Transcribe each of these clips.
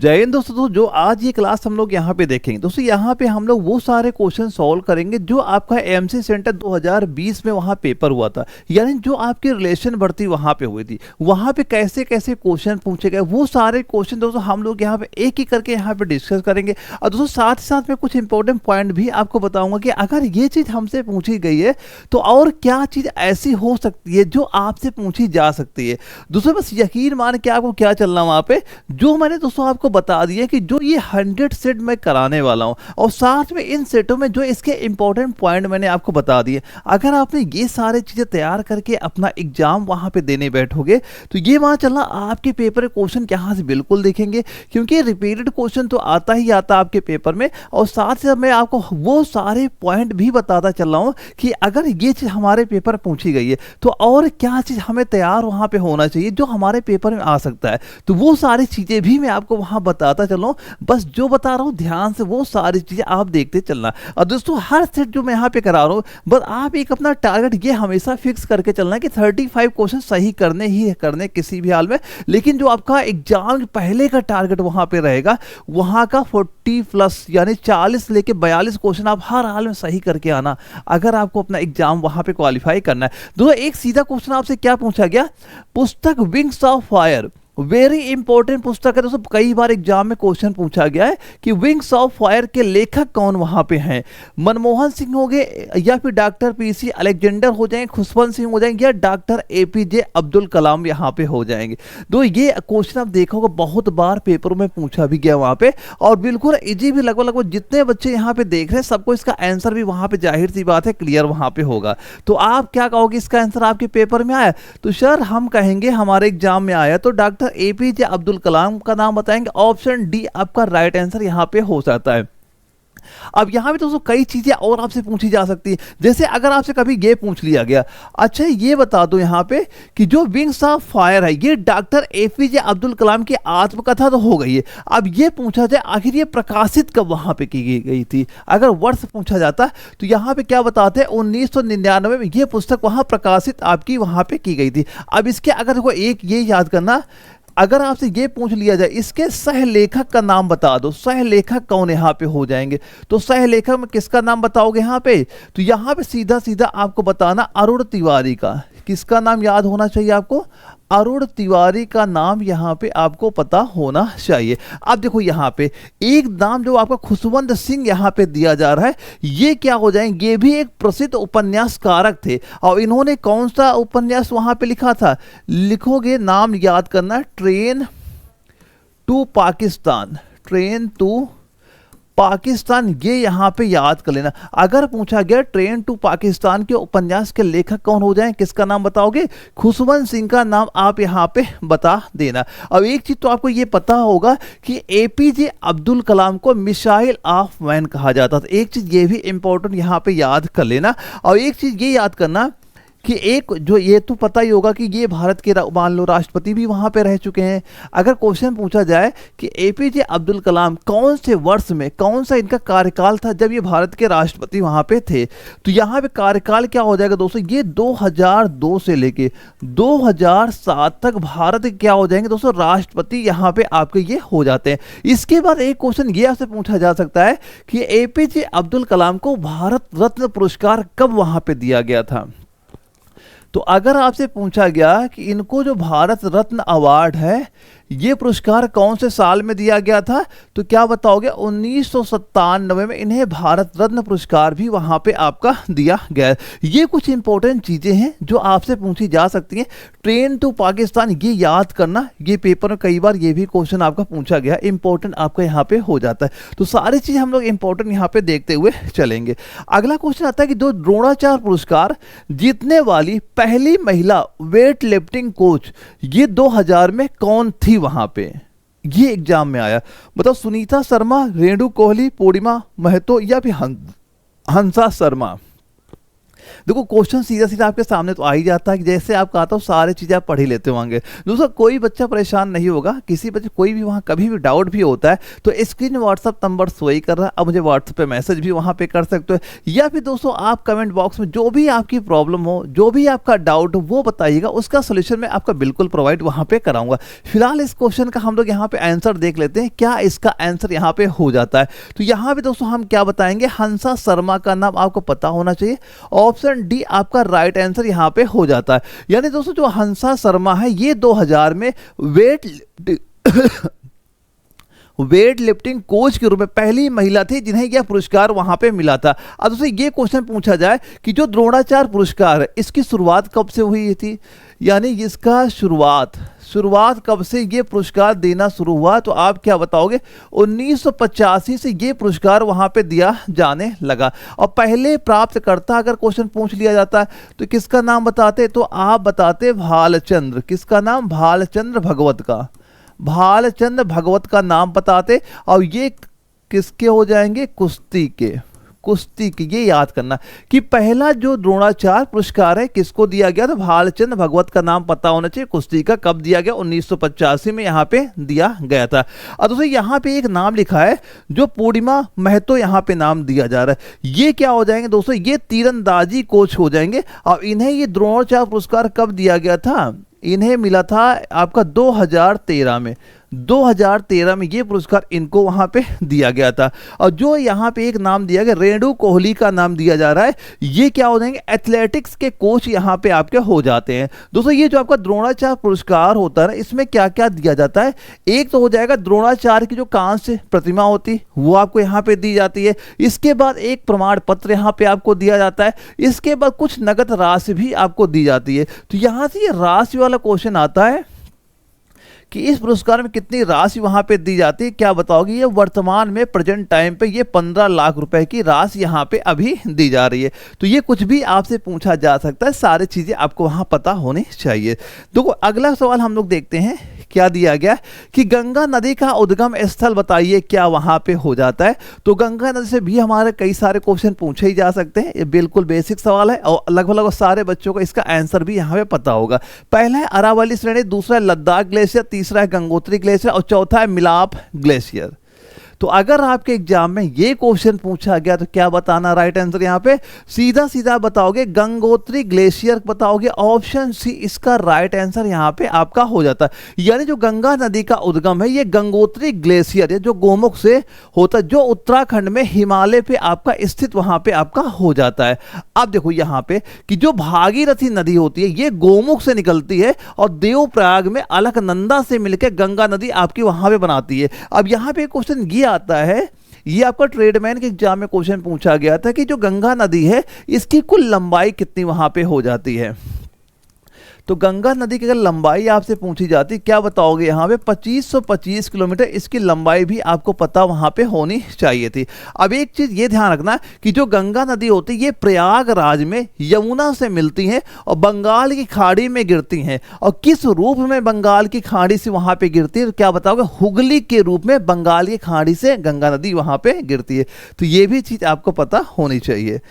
जय हिंद दोस्तों। जो आज ये क्लास हम लोग यहाँ पे देखेंगे दोस्तों, यहाँ पे हम लोग वो सारे क्वेश्चन सॉल्व करेंगे जो आपका एमसी सेंटर 2020 में वहाँ पेपर हुआ था, यानी जो आपकी रिलेशन भर्ती वहाँ पे हुई थी, वहाँ पे कैसे कैसे क्वेश्चन पूछे गए, वो सारे क्वेश्चन दोस्तों हम लोग यहाँ पे एक एक करके यहाँ पे डिस्कस करेंगे। और दोस्तों साथ ही साथ में कुछ इंपॉर्टेंट पॉइंट भी आपको बताऊंगा कि अगर ये चीज़ हमसे पूछी गई है तो और क्या चीज़ ऐसी हो सकती है जो आपसे पूछी जा सकती है। दोस्तों बस यकीन मान के आपको क्या चलना वहाँ पे, जो मैंने दोस्तों आपको बता दिया कि जो ये 100 सेट मैं कराने वाला हूँ और साथ में इन सेटों में जो इसके इंपॉर्टेंट पॉइंट मैंने आपको बता दिए, अगर आपने ये सारे चीज़ें तैयार करके अपना एग्जाम वहाँ पे देने बैठोगे तो ये मान चलना आपके पेपर क्वेश्चन यहाँ से बिल्कुल देखेंगे, क्योंकि रिपीटेड क्वेश्चन तो आता ही आता आपके पेपर में। और साथ ही मैं आपको वो सारे पॉइंट भी बताता चल रहा हूँ कि अगर ये चीज़ हमारे पेपर पूछी गई है तो और क्या चीज़ हमें तैयार वहाँ पे होना चाहिए जो हमारे पेपर में आ सकता है। तो वो सारी चीज़ें भी मैं आपको वहाँ बताता चल रहा हूँ, बस जो बता रहा हूँ ध्यान से वो सारी चीज़ें आप देखते चलना। और दोस्तों हर सेट जो मैं यहाँ पे करा रहा हूँ, बस आप एक अपना टारगेट ये हमेशा फिक्स करके चलना कि 35 क्वेश्चन सही करने ही करने किसी भी हाल में। लेकिन जो आपका एग्जाम पहले का टारगेट वहाँ पे रहेगा, वहाँ का 40+ यानी 40 लेके 42 क्वेश्चन आप हर हाल में सही करके आना, अगर आपको अपना एग्जाम वहाँ पे क्वालिफाई करना है। दोस्तों एक सीधा क्वेश्चन आपसे क्या पूछा गया, पुस्तक wings of fire very important पुस्तक है दोस्तों। कई बार एग्जाम में क्वेश्चन पूछा गया है कि विंग्स ऑफ फायर के लेखक कौन वहां पे हैं, मनमोहन सिंह हो गए या फिर डॉक्टर पीसी अलेक्जेंडर हो जाएंगे, खुशवंत सिंह हो जाएंगे या डॉक्टर एपीजे अब्दुल कलाम यहाँ पे हो जाएंगे। तो ये क्वेश्चन आप देखोगे बहुत बार पेपरों में पूछा भी गया वहां पे, और बिल्कुल इजी भी। लगभग जितने बच्चे यहाँ पे देख रहे हैं सबको इसका आंसर भी वहां पे जाहिर सी बात है क्लियर वहां पे होगा। तो आप क्या कहोगे, इसका आंसर आपके पेपर में आया? तो सर हम कहेंगे हमारे एग्जाम में आया तो डॉक्टर एपीजे अब्दुल कलाम का नाम बताएंगे। ऑप्शन डी आपका राइट आंसर यहां पे हो जाता है। अब यहां पे दोस्तों कई चीजें और आपसे पूछी जा सकती है, जैसे अगर आपसे कभी ये पूछ लिया गया, अच्छा ये बता दो यहां पे कि जो विंग्स ऑफ फायर है ये डॉक्टर एपीजे अब्दुल कलाम की आत्मकथा तो हो गई है। अब ये पूछा जाए आखिर ये प्रकाशित कब वहां पे की गई थी, अगर वर्ष पूछा जाता तो यहां पे क्या बताते हैं 1999 में ये पुस्तक वहां प्रकाशित आपकी वहां पे की गई थी। अब इसके अगर कोई एक ये याद करना, अगर आपसे ये पूछ लिया जाए इसके सहलेखक का नाम बता दो, सहलेखक कौन यहाँ पे हो जाएंगे, तो सहलेखक में किसका नाम बताओगे यहाँ पे? तो यहाँ पे सीधा सीधा आपको बताना अरुण तिवारी का। किसका नाम याद होना चाहिए आपको? अरुण तिवारी का नाम यहाँ पे आपको पता होना चाहिए। अब देखो यहाँ पे एक नाम जो आपका खुशवंत सिंह यहाँ पे दिया जा रहा है, ये क्या हो जाएंगे, ये भी एक प्रसिद्ध उपन्यासकारक थे। और इन्होंने कौन सा उपन्यास वहां पे लिखा था, लिखोगे नाम याद करना, train to Pakistan, train to Pakistan, ये यहां पे याद कर लेना। अगर पूछा गया ट्रेन टू पाकिस्तान के उपन्यास के लेखक कौन हो जाए, किसका नाम बताओगे? खुशवंत सिंह का नाम आप यहां पे बता देना। अब एक चीज तो आपको ये पता होगा कि एपीजे अब्दुल कलाम को मिसाइल ऑफ मैन कहा जाता था, एक चीज ये भी इंपॉर्टेंट यहां पे याद कर लेना। और एक चीज ये याद करना कि एक जो ये तो पता ही होगा कि ये भारत के मान लो राष्ट्रपति भी वहां पे रह चुके हैं। अगर क्वेश्चन पूछा जाए कि एपीजे अब्दुल कलाम कौन से वर्ष में, कौन सा इनका कार्यकाल था जब ये भारत के राष्ट्रपति वहां पे थे, तो यहाँ पे कार्यकाल क्या हो जाएगा दोस्तों, ये 2002 से लेके 2007 तक भारत क्या हो जाएंगे दोस्तों, राष्ट्रपति यहाँ पे आपके ये हो जाते हैं। इसके बाद एक क्वेश्चन ये आपसे पूछा जा सकता है कि एपीजे अब्दुल कलाम को भारत रत्न पुरस्कार कब वहां पे दिया गया था। तो अगर आपसे पूछा गया कि इनको जो भारत रत्न अवार्ड है ये पुरस्कार कौन से साल में दिया गया था, तो क्या बताओगे? 1997 में इन्हें भारत रत्न पुरस्कार भी वहां पे आपका दिया गया है। ये कुछ इंपॉर्टेंट चीजें हैं जो आपसे पूछी जा सकती हैं। ट्रेन टू पाकिस्तान ये याद करना, ये पेपर में कई बार ये भी क्वेश्चन आपका पूछा गया, इंपॉर्टेंट आपका यहाँ पे हो जाता है। तो सारी चीज हम लोग इंपॉर्टेंट यहाँ पे देखते हुए चलेंगे। अगला क्वेश्चन आता है कि जो द्रोणाचार्य पुरस्कार जीतने वाली पहली महिला वेट लिफ्टिंग कोच ये 2000 में कौन थी वहां पे, ये एग्जाम में आया। बताओ, सुनीता शर्मा, रेणु कोहली, पूर्णिमा महतो या फिर हंसा शर्मा। देखो क्वेश्चन सीधा सीधा आपके सामने तो आ ही जाता है कि जैसे आप कहा था सारी चीज़ें आप पढ़ ही लेते होंगे। दोस्तों कोई बच्चा परेशान नहीं होगा, किसी बच्चे कोई भी वहाँ कभी भी डाउट भी होता है तो स्क्रीन में व्हाट्सअप नंबर शो ही कर रहा है, अब मुझे व्हाट्सअप पे मैसेज भी वहाँ पे कर सकते हो, या फिर दोस्तों आप कमेंट बॉक्स में जो भी आपकी प्रॉब्लम हो, जो भी आपका डाउट हो वो बताइएगा, उसका सोल्यूशन मैं आपका बिल्कुल प्रोवाइड वहाँ पे कराऊंगा। फिलहाल इस क्वेश्चन का हम लोग यहाँ पे आंसर देख लेते हैं, क्या इसका आंसर यहाँ पे हो जाता है। तो यहाँ पे दोस्तों हम क्या बताएंगे, हंसा शर्मा का नाम आपको पता होना चाहिए, ऑप्शन डी आपका राइट आंसर यहाँ पे हो जाता है। यानी दोस्तों जो हंसा शर्मा है ये 2000 में वेट लिफ्टिंग कोच के रूप में पहली महिला थी जिन्हें यह पुरस्कार वहां पे मिला था। अब दोस्तों ये क्वेश्चन पूछा जाए कि जो द्रोणाचार्य पुरस्कार है इसकी शुरुआत कब से हुई थी, यानी इसका शुरुआत कब से ये पुरस्कार देना शुरू हुआ, तो आप क्या बताओगे 1985 से ये पुरस्कार वहां पे दिया जाने लगा। और पहले प्राप्तकर्ता अगर क्वेश्चन पूछ लिया जाता है तो किसका नाम बताते, तो आप बताते भालचंद्र, किसका नाम, भालचंद्र भगवत का, भालचंद्र भगवत का नाम बताते। और ये किसके हो जाएंगे, कुश्ती के, ये याद करना कि पहला जो द्रोणाचार्य पुरस्कार है किसको दिया गया, तो भालचंद्र भगवत का नाम पता होना चाहिए। कुश्ती का कब दिया गया, 1985 में यहाँ पे दिया गया था। और दोस्तों यहाँ पे एक नाम लिखा है जो पूर्णिमा महतो यहाँ पे नाम दिया जा रहा है, ये क्या हो जाएंगे दोस्तों, ये तीरंदाजी कोच हो जाएंगे। और इन्हें ये द्रोणाचार्य पुरस्कार कब दिया गया था, इन्हें मिला था आपका 2013 में, 2013 में ये पुरस्कार इनको वहां पे दिया गया था। और जो यहाँ पे एक नाम दिया गया रेणु कोहली का नाम दिया जा रहा है, ये क्या हो जाएंगे, एथलेटिक्स के कोच यहाँ पे आपके हो जाते हैं। दोस्तों ये जो आपका द्रोणाचार्य पुरस्कार होता है ना, इसमें क्या क्या दिया जाता है, एक तो हो जाएगा द्रोणाचार्य की जो कांस्य प्रतिमा होती वो आपको यहाँ पे दी जाती है, इसके बाद एक प्रमाण पत्र यहाँ पे आपको दिया जाता है, इसके बाद कुछ नगद राशि भी आपको दी जाती है। तो यहाँ से ये राशि वाला क्वेश्चन आता है कि इस पुरस्कार में कितनी राशि वहां पे दी जाती है, क्या बताओगे, ये वर्तमान में प्रेजेंट टाइम पे ये 15 लाख रुपए की राशि यहाँ पे अभी दी जा रही है। तो ये कुछ भी आपसे पूछा जा सकता है, सारी चीजें आपको वहां पता होनी चाहिए। तो अगला सवाल हम लोग देखते हैं, क्या दिया गया कि गंगा नदी का उद्गम स्थल बताइए, क्या वहां पे हो जाता है। तो गंगा नदी से भी हमारे कई सारे क्वेश्चन पूछे ही जा सकते हैं, ये बिल्कुल बेसिक सवाल है और लगभग सारे बच्चों को इसका आंसर भी यहाँ पे पता होगा। पहला है अरावली श्रेणी, दूसरा है लद्दाख ग्लेशियर, तीसरा है गंगोत्री ग्लेशियर और चौथा है मिलाप ग्लेशियर। तो अगर आपके एग्जाम में ये क्वेश्चन पूछा गया तो क्या बताना राइट आंसर, यहाँ पे सीधा सीधा बताओगे गंगोत्री ग्लेशियर बताओगे, ऑप्शन सी इसका राइट आंसर यहाँ पे आपका हो जाता है। यानी जो गंगा नदी का उद्गम है ये गंगोत्री ग्लेशियर है जो गोमुख से होता है, जो उत्तराखंड में हिमालय पे आपका स्थित वहां पे आपका हो जाता है। अब देखो यहाँ पे कि जो भागीरथी नदी होती है ये गोमुख से निकलती है और देवप्रयाग में अलकनंदा से मिलकर गंगा नदी आपकी वहां पे बनाती है। अब यहाँ पे क्वेश्चन ये आता है, ये आपका ट्रेडमैन के एग्जाम में क्वेश्चन पूछा गया था कि जो गंगा नदी है इसकी कुल लंबाई कितनी वहां पे हो जाती है। तो गंगा नदी की अगर लंबाई आपसे पूछी जाती, क्या बताओगे यहाँ पे 2525 किलोमीटर इसकी लंबाई भी आपको पता वहां पे होनी चाहिए थी। अब एक चीज ये ध्यान रखना कि जो गंगा नदी होती है ये प्रयागराज में यमुना से मिलती है और बंगाल की खाड़ी में गिरती हैं। और किस रूप में बंगाल की खाड़ी से वहां पे गिरती है, तो क्या बताओगे हुगली के रूप में बंगाल की खाड़ी से गंगा नदी वहां पे गिरती है। तो ये भी चीज आपको पता होनी चाहिए।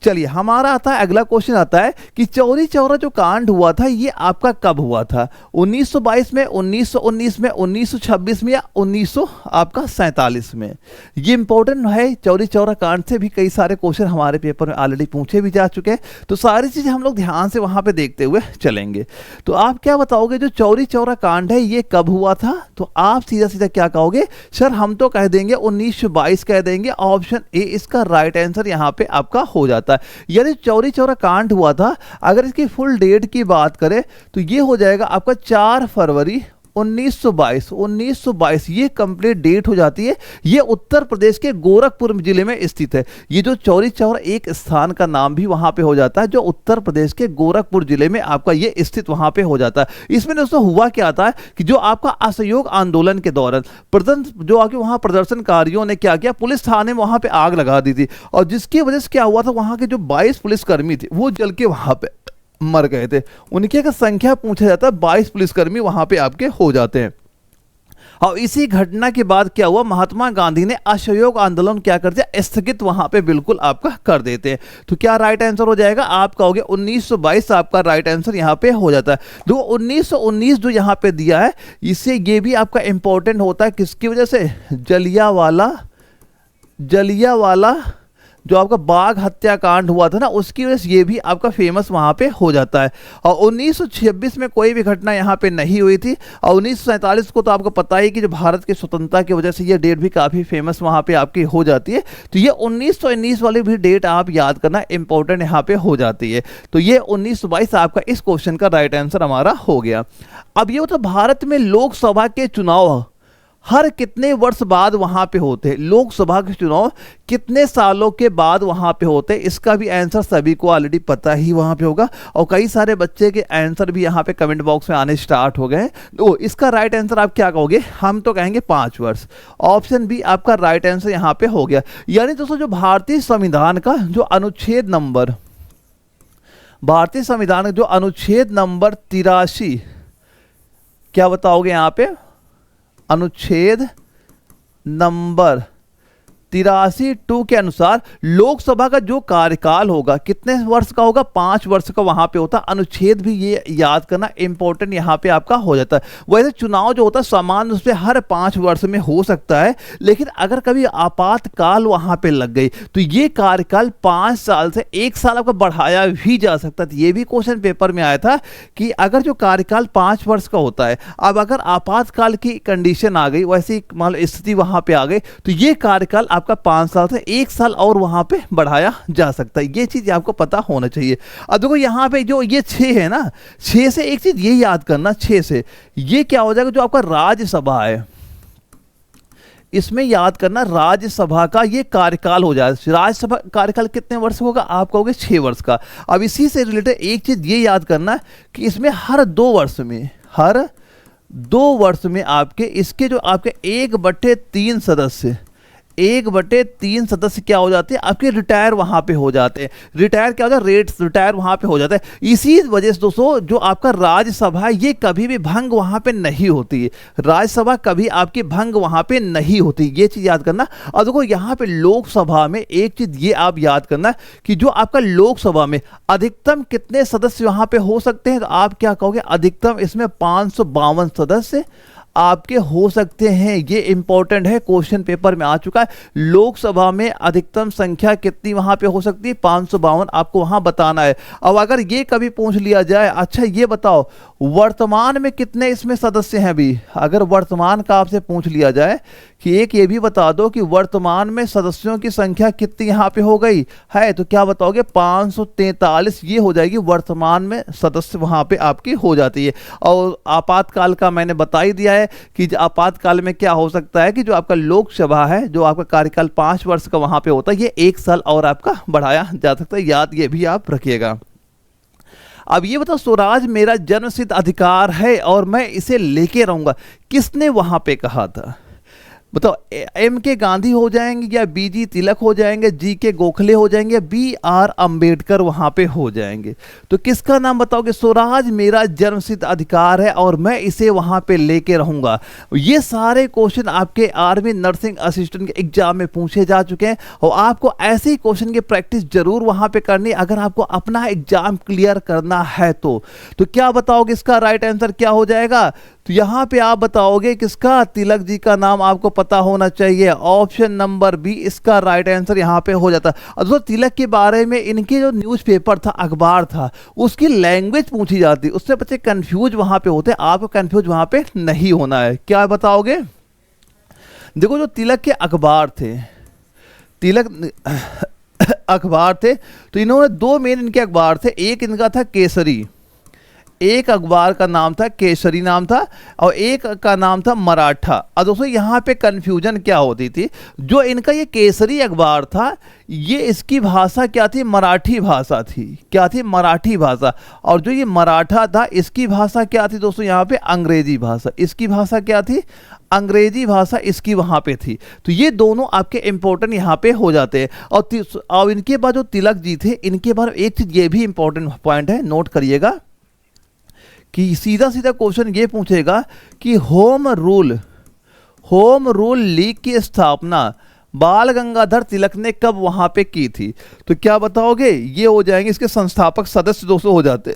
चलिए हमारा आता है अगला क्वेश्चन आता है कि चौरी चौरा जो कांड हुआ था ये आपका कब हुआ था, 1922 में, 1919 में, 1926 में या 1947 में। ये इंपॉर्टेंट है, चौरी चौरा कांड से भी कई सारे क्वेश्चन हमारे पेपर में ऑलरेडी पूछे भी जा चुके हैं, तो सारी चीजें हम लोग ध्यान से वहां पे देखते हुए चलेंगे। तो आप क्या बताओगे जो चौरी चौरा कांड है ये कब हुआ था, तो आप सीधा सीधा क्या कहोगे, सर हम तो कह देंगे 1922 कह देंगे, ऑप्शन ए इसका राइट आंसर यहाँ पे आपका हो जाता है। यानी चौरी चौरा कांड हुआ था, अगर इसकी फुल डेट की बात करें तो ये हो जाएगा आपका 4 फरवरी 1922 ये कंप्लीट डेट हो जाती है। ये उत्तर प्रदेश के गोरखपुर जिले में स्थित है। ये जो चौरी चौरा एक स्थान का नाम भी वहां पे हो जाता है जो उत्तर प्रदेश के गोरखपुर जिले में आपका ये स्थित वहां पे हो जाता है। इसमें दोस्तों हुआ क्या था कि जो आपका असहयोग आंदोलन के दौरान जो आके वहां प्रदर्शनकारियों ने क्या किया, पुलिस थाने में वहां पे आग लगा दी थी और जिसकी वजह से क्या हुआ था, वहां के जो 22 पुलिसकर्मी थे वो जल के वहां पे मर गए थे। उनकी अगर संख्या पूछा जाता है 22 पुलिसकर्मी वहां पे आपके हो जाते हैं। और इसी घटना के बाद क्या हुआ, महात्मा गांधी ने असहयोग आंदोलन क्या कर दिया, स्थगित वहां पे बिल्कुल आपका कर देते हैं। तो क्या राइट आंसर हो जाएगा, आप कहोगे 1922 आपका राइट आंसर यहां पे हो जाता है। देखो 1919 जो यहां पे दिया है, इससे ये भी आपका इंपॉर्टेंट होता है, किसकी वजह से, जलियांवाला जो आपका बाग हत्याकांड हुआ था ना, उसकी वजह से ये भी आपका फेमस वहां पे हो जाता है। और 1926 में कोई भी घटना यहाँ पे नहीं हुई थी। और 1947 को तो आपको पता ही कि जो भारत की स्वतंत्रता की वजह से ये डेट भी काफ़ी फेमस वहाँ पे आपकी हो जाती है। तो ये 1919 वाली भी डेट आप याद करना इंपॉर्टेंट यहाँ पे हो जाती है। तो ये 1922 आपका इस क्वेश्चन का राइट आंसर हमारा हो गया। अब ये तो भारत में लोकसभा के चुनाव हर कितने वर्ष बाद वहां पे होते हैं, लोकसभा के चुनाव कितने सालों के बाद वहां पे होते हैं, इसका भी आंसर सभी को ऑलरेडी पता ही वहां पे होगा। और कई सारे बच्चे के आंसर भी यहाँ पे कमेंट बॉक्स में आने स्टार्ट हो गए। तो इसका राइट आंसर आप क्या कहोगे, हम तो कहेंगे 5 वर्ष। ऑप्शन बी आपका राइट आंसर यहाँ पे हो गया। यानी दोस्तों जो भारतीय संविधान का जो अनुच्छेद नंबर 83, क्या बताओगे यहाँ पे, अनुच्छेद नंबर 83(2) के अनुसार लोकसभा का जो कार्यकाल होगा कितने वर्ष का होगा, 5 वर्ष का वहां पे होता है। अनुच्छेद भी ये याद करना इंपॉर्टेंट यहाँ पे आपका हो जाता है। वैसे चुनाव जो होता है सामान्य रूप से हर 5 वर्ष में हो सकता है, लेकिन अगर कभी आपातकाल वहां पे लग गई तो ये कार्यकाल 5 साल से 1 साल आपका बढ़ाया भी जा सकता है। ये भी क्वेश्चन पेपर में आया था कि अगर जो कार्यकाल 5 वर्ष का होता है, अब अगर आपातकाल की कंडीशन आ गई, वैसी मान लो स्थिति वहां पे आ गई, तो ये कार्यकाल आपका 5 साल से 1 साल और वहां पे बढ़ाया जा सकता है। ये चीज आपको पता होना चाहिए। अब देखो यहाँ पे जो ये 6 है ना, 6 से एक चीज ये याद करना, 6 से ये क्या हो जाएगा, जो आपका राज्यसभा है इसमें याद करना, राज्यसभा का ये कार्यकाल हो जाएगा। राज्यसभा कार्यकाल कितने वर्ष होगा, आप कहोगे 6 वर्ष का। अब इसी से रिलेटेड एक चीज ये याद करना कि इसमें हर 2 वर्ष में आपके इसके जो आपके 1/3 सदस्य क्या हो जाते हैं, आपके रिटायर वहां पे हो जाते हैं। रिटायर क्या होता है, रिटायर वहां पे हो जाता है। इसी वजह से दोस्तों जो आपका राज्यसभा है ये कभी भी भंग वहां पे नहीं होती है। राज्यसभा कभी आपकी भंग वहां पे नहीं होती, ये चीज याद करना। और देखो यहाँ पे लोकसभा में एक चीज ये आप याद करना कि जो आपका लोकसभा में अधिकतम कितने सदस्य वहां पे हो सकते हैं, तो आप क्या कहोगे, अधिकतम इसमें 552 सदस्य आपके हो सकते हैं। ये इंपॉर्टेंट है, क्वेश्चन पेपर में आ चुका है। लोकसभा में अधिकतम संख्या कितनी वहां पे हो सकती है, 552 आपको वहां बताना है। अब अगर ये कभी पूछ लिया जाए, अच्छा ये बताओ वर्तमान में कितने इसमें सदस्य हैं, भी अगर वर्तमान का आपसे पूछ लिया जाए कि एक ये भी बता दो कि वर्तमान में सदस्यों की संख्या कितनी यहाँ पे हो गई है, तो क्या बताओगे, 543 ये हो जाएगी वर्तमान में सदस्य वहां पे आपकी हो जाती है। और आपातकाल का मैंने बता ही दिया है कि आपातकाल में क्या हो सकता है कि जो आपका लोकसभा है जो आपका कार्यकाल 5 वर्ष का वहां पे होता है, ये 1 साल और आपका बढ़ाया जा सकता है। याद ये भी आप रखिएगा। अब ये बताओ, स्वराज मेरा जन्मसिद्ध अधिकार है और मैं इसे लेके रहूंगा, किसने वहां पे कहा था, बताओ। M.K. गांधी हो जाएंगे या B.G. तिलक हो जाएंगे, G.K. गोखले हो जाएंगे या B.R. अंबेडकर वहां पे हो जाएंगे, तो किसका नाम बताओगे। स्वराज मेरा जन्मसिद्ध अधिकार है और मैं इसे वहां पे लेके रहूंगा। ये सारे क्वेश्चन आपके आर्मी नर्सिंग असिस्टेंट के एग्जाम में पूछे जा चुके हैं और आपको ऐसे ही क्वेश्चन की प्रैक्टिस जरूर वहां पे करनी अगर आपको अपना एग्जाम क्लियर करना है। तो क्या बताओगे, इसका राइट आंसर क्या हो जाएगा, तो यहां पे आप बताओगे किसका, तिलक जी का नाम आपको पता होना चाहिए। ऑप्शन नंबर बी इसका राइट आंसर यहां पे हो जाता है। और दोस्तों तिलक के बारे में इनके जो न्यूज़पेपर था, अखबार था, उसकी लैंग्वेज पूछी जाती, उससे बच्चे कंफ्यूज वहां पे होते, आपको कंफ्यूज वहां पे नहीं होना है। क्या बताओगे, देखो जो तिलक के अखबार थे, तिलक अखबार थे, तो इन्होंने 2 मेन इनके अखबार थे। एक इनका था केसरी, एक अखबार का नाम था केसरी नाम था और एक का नाम था मराठा। अब दोस्तों यहाँ पे कंफ्यूजन क्या होती थी, जो इनका ये केसरी अखबार था ये इसकी भाषा क्या थी, मराठी भाषा थी। क्या थी, मराठी भाषा। और जो ये मराठा था इसकी भाषा क्या थी दोस्तों, यहाँ पे अंग्रेजी भाषा। इसकी भाषा क्या थी, अंग्रेजी भाषा इसकी वहाँ पे थी। तो ये दोनों आपके इंपॉर्टेंट यहाँ पे हो जाते हैं। और इनके बाद जो तिलक जी थे, इनके बाद एक चीज ये भी इंपॉर्टेंट पॉइंट है, नोट करिएगा कि सीधा सीधा क्वेश्चन ये पूछेगा कि होम होम रूल लीग की स्थापना बाल गंगाधर तिलक ने कब वहां पे की थी? तो क्या बताओगे? ये हो जाएंगे इसके संस्थापक सदस्य दोस्तों हो जाते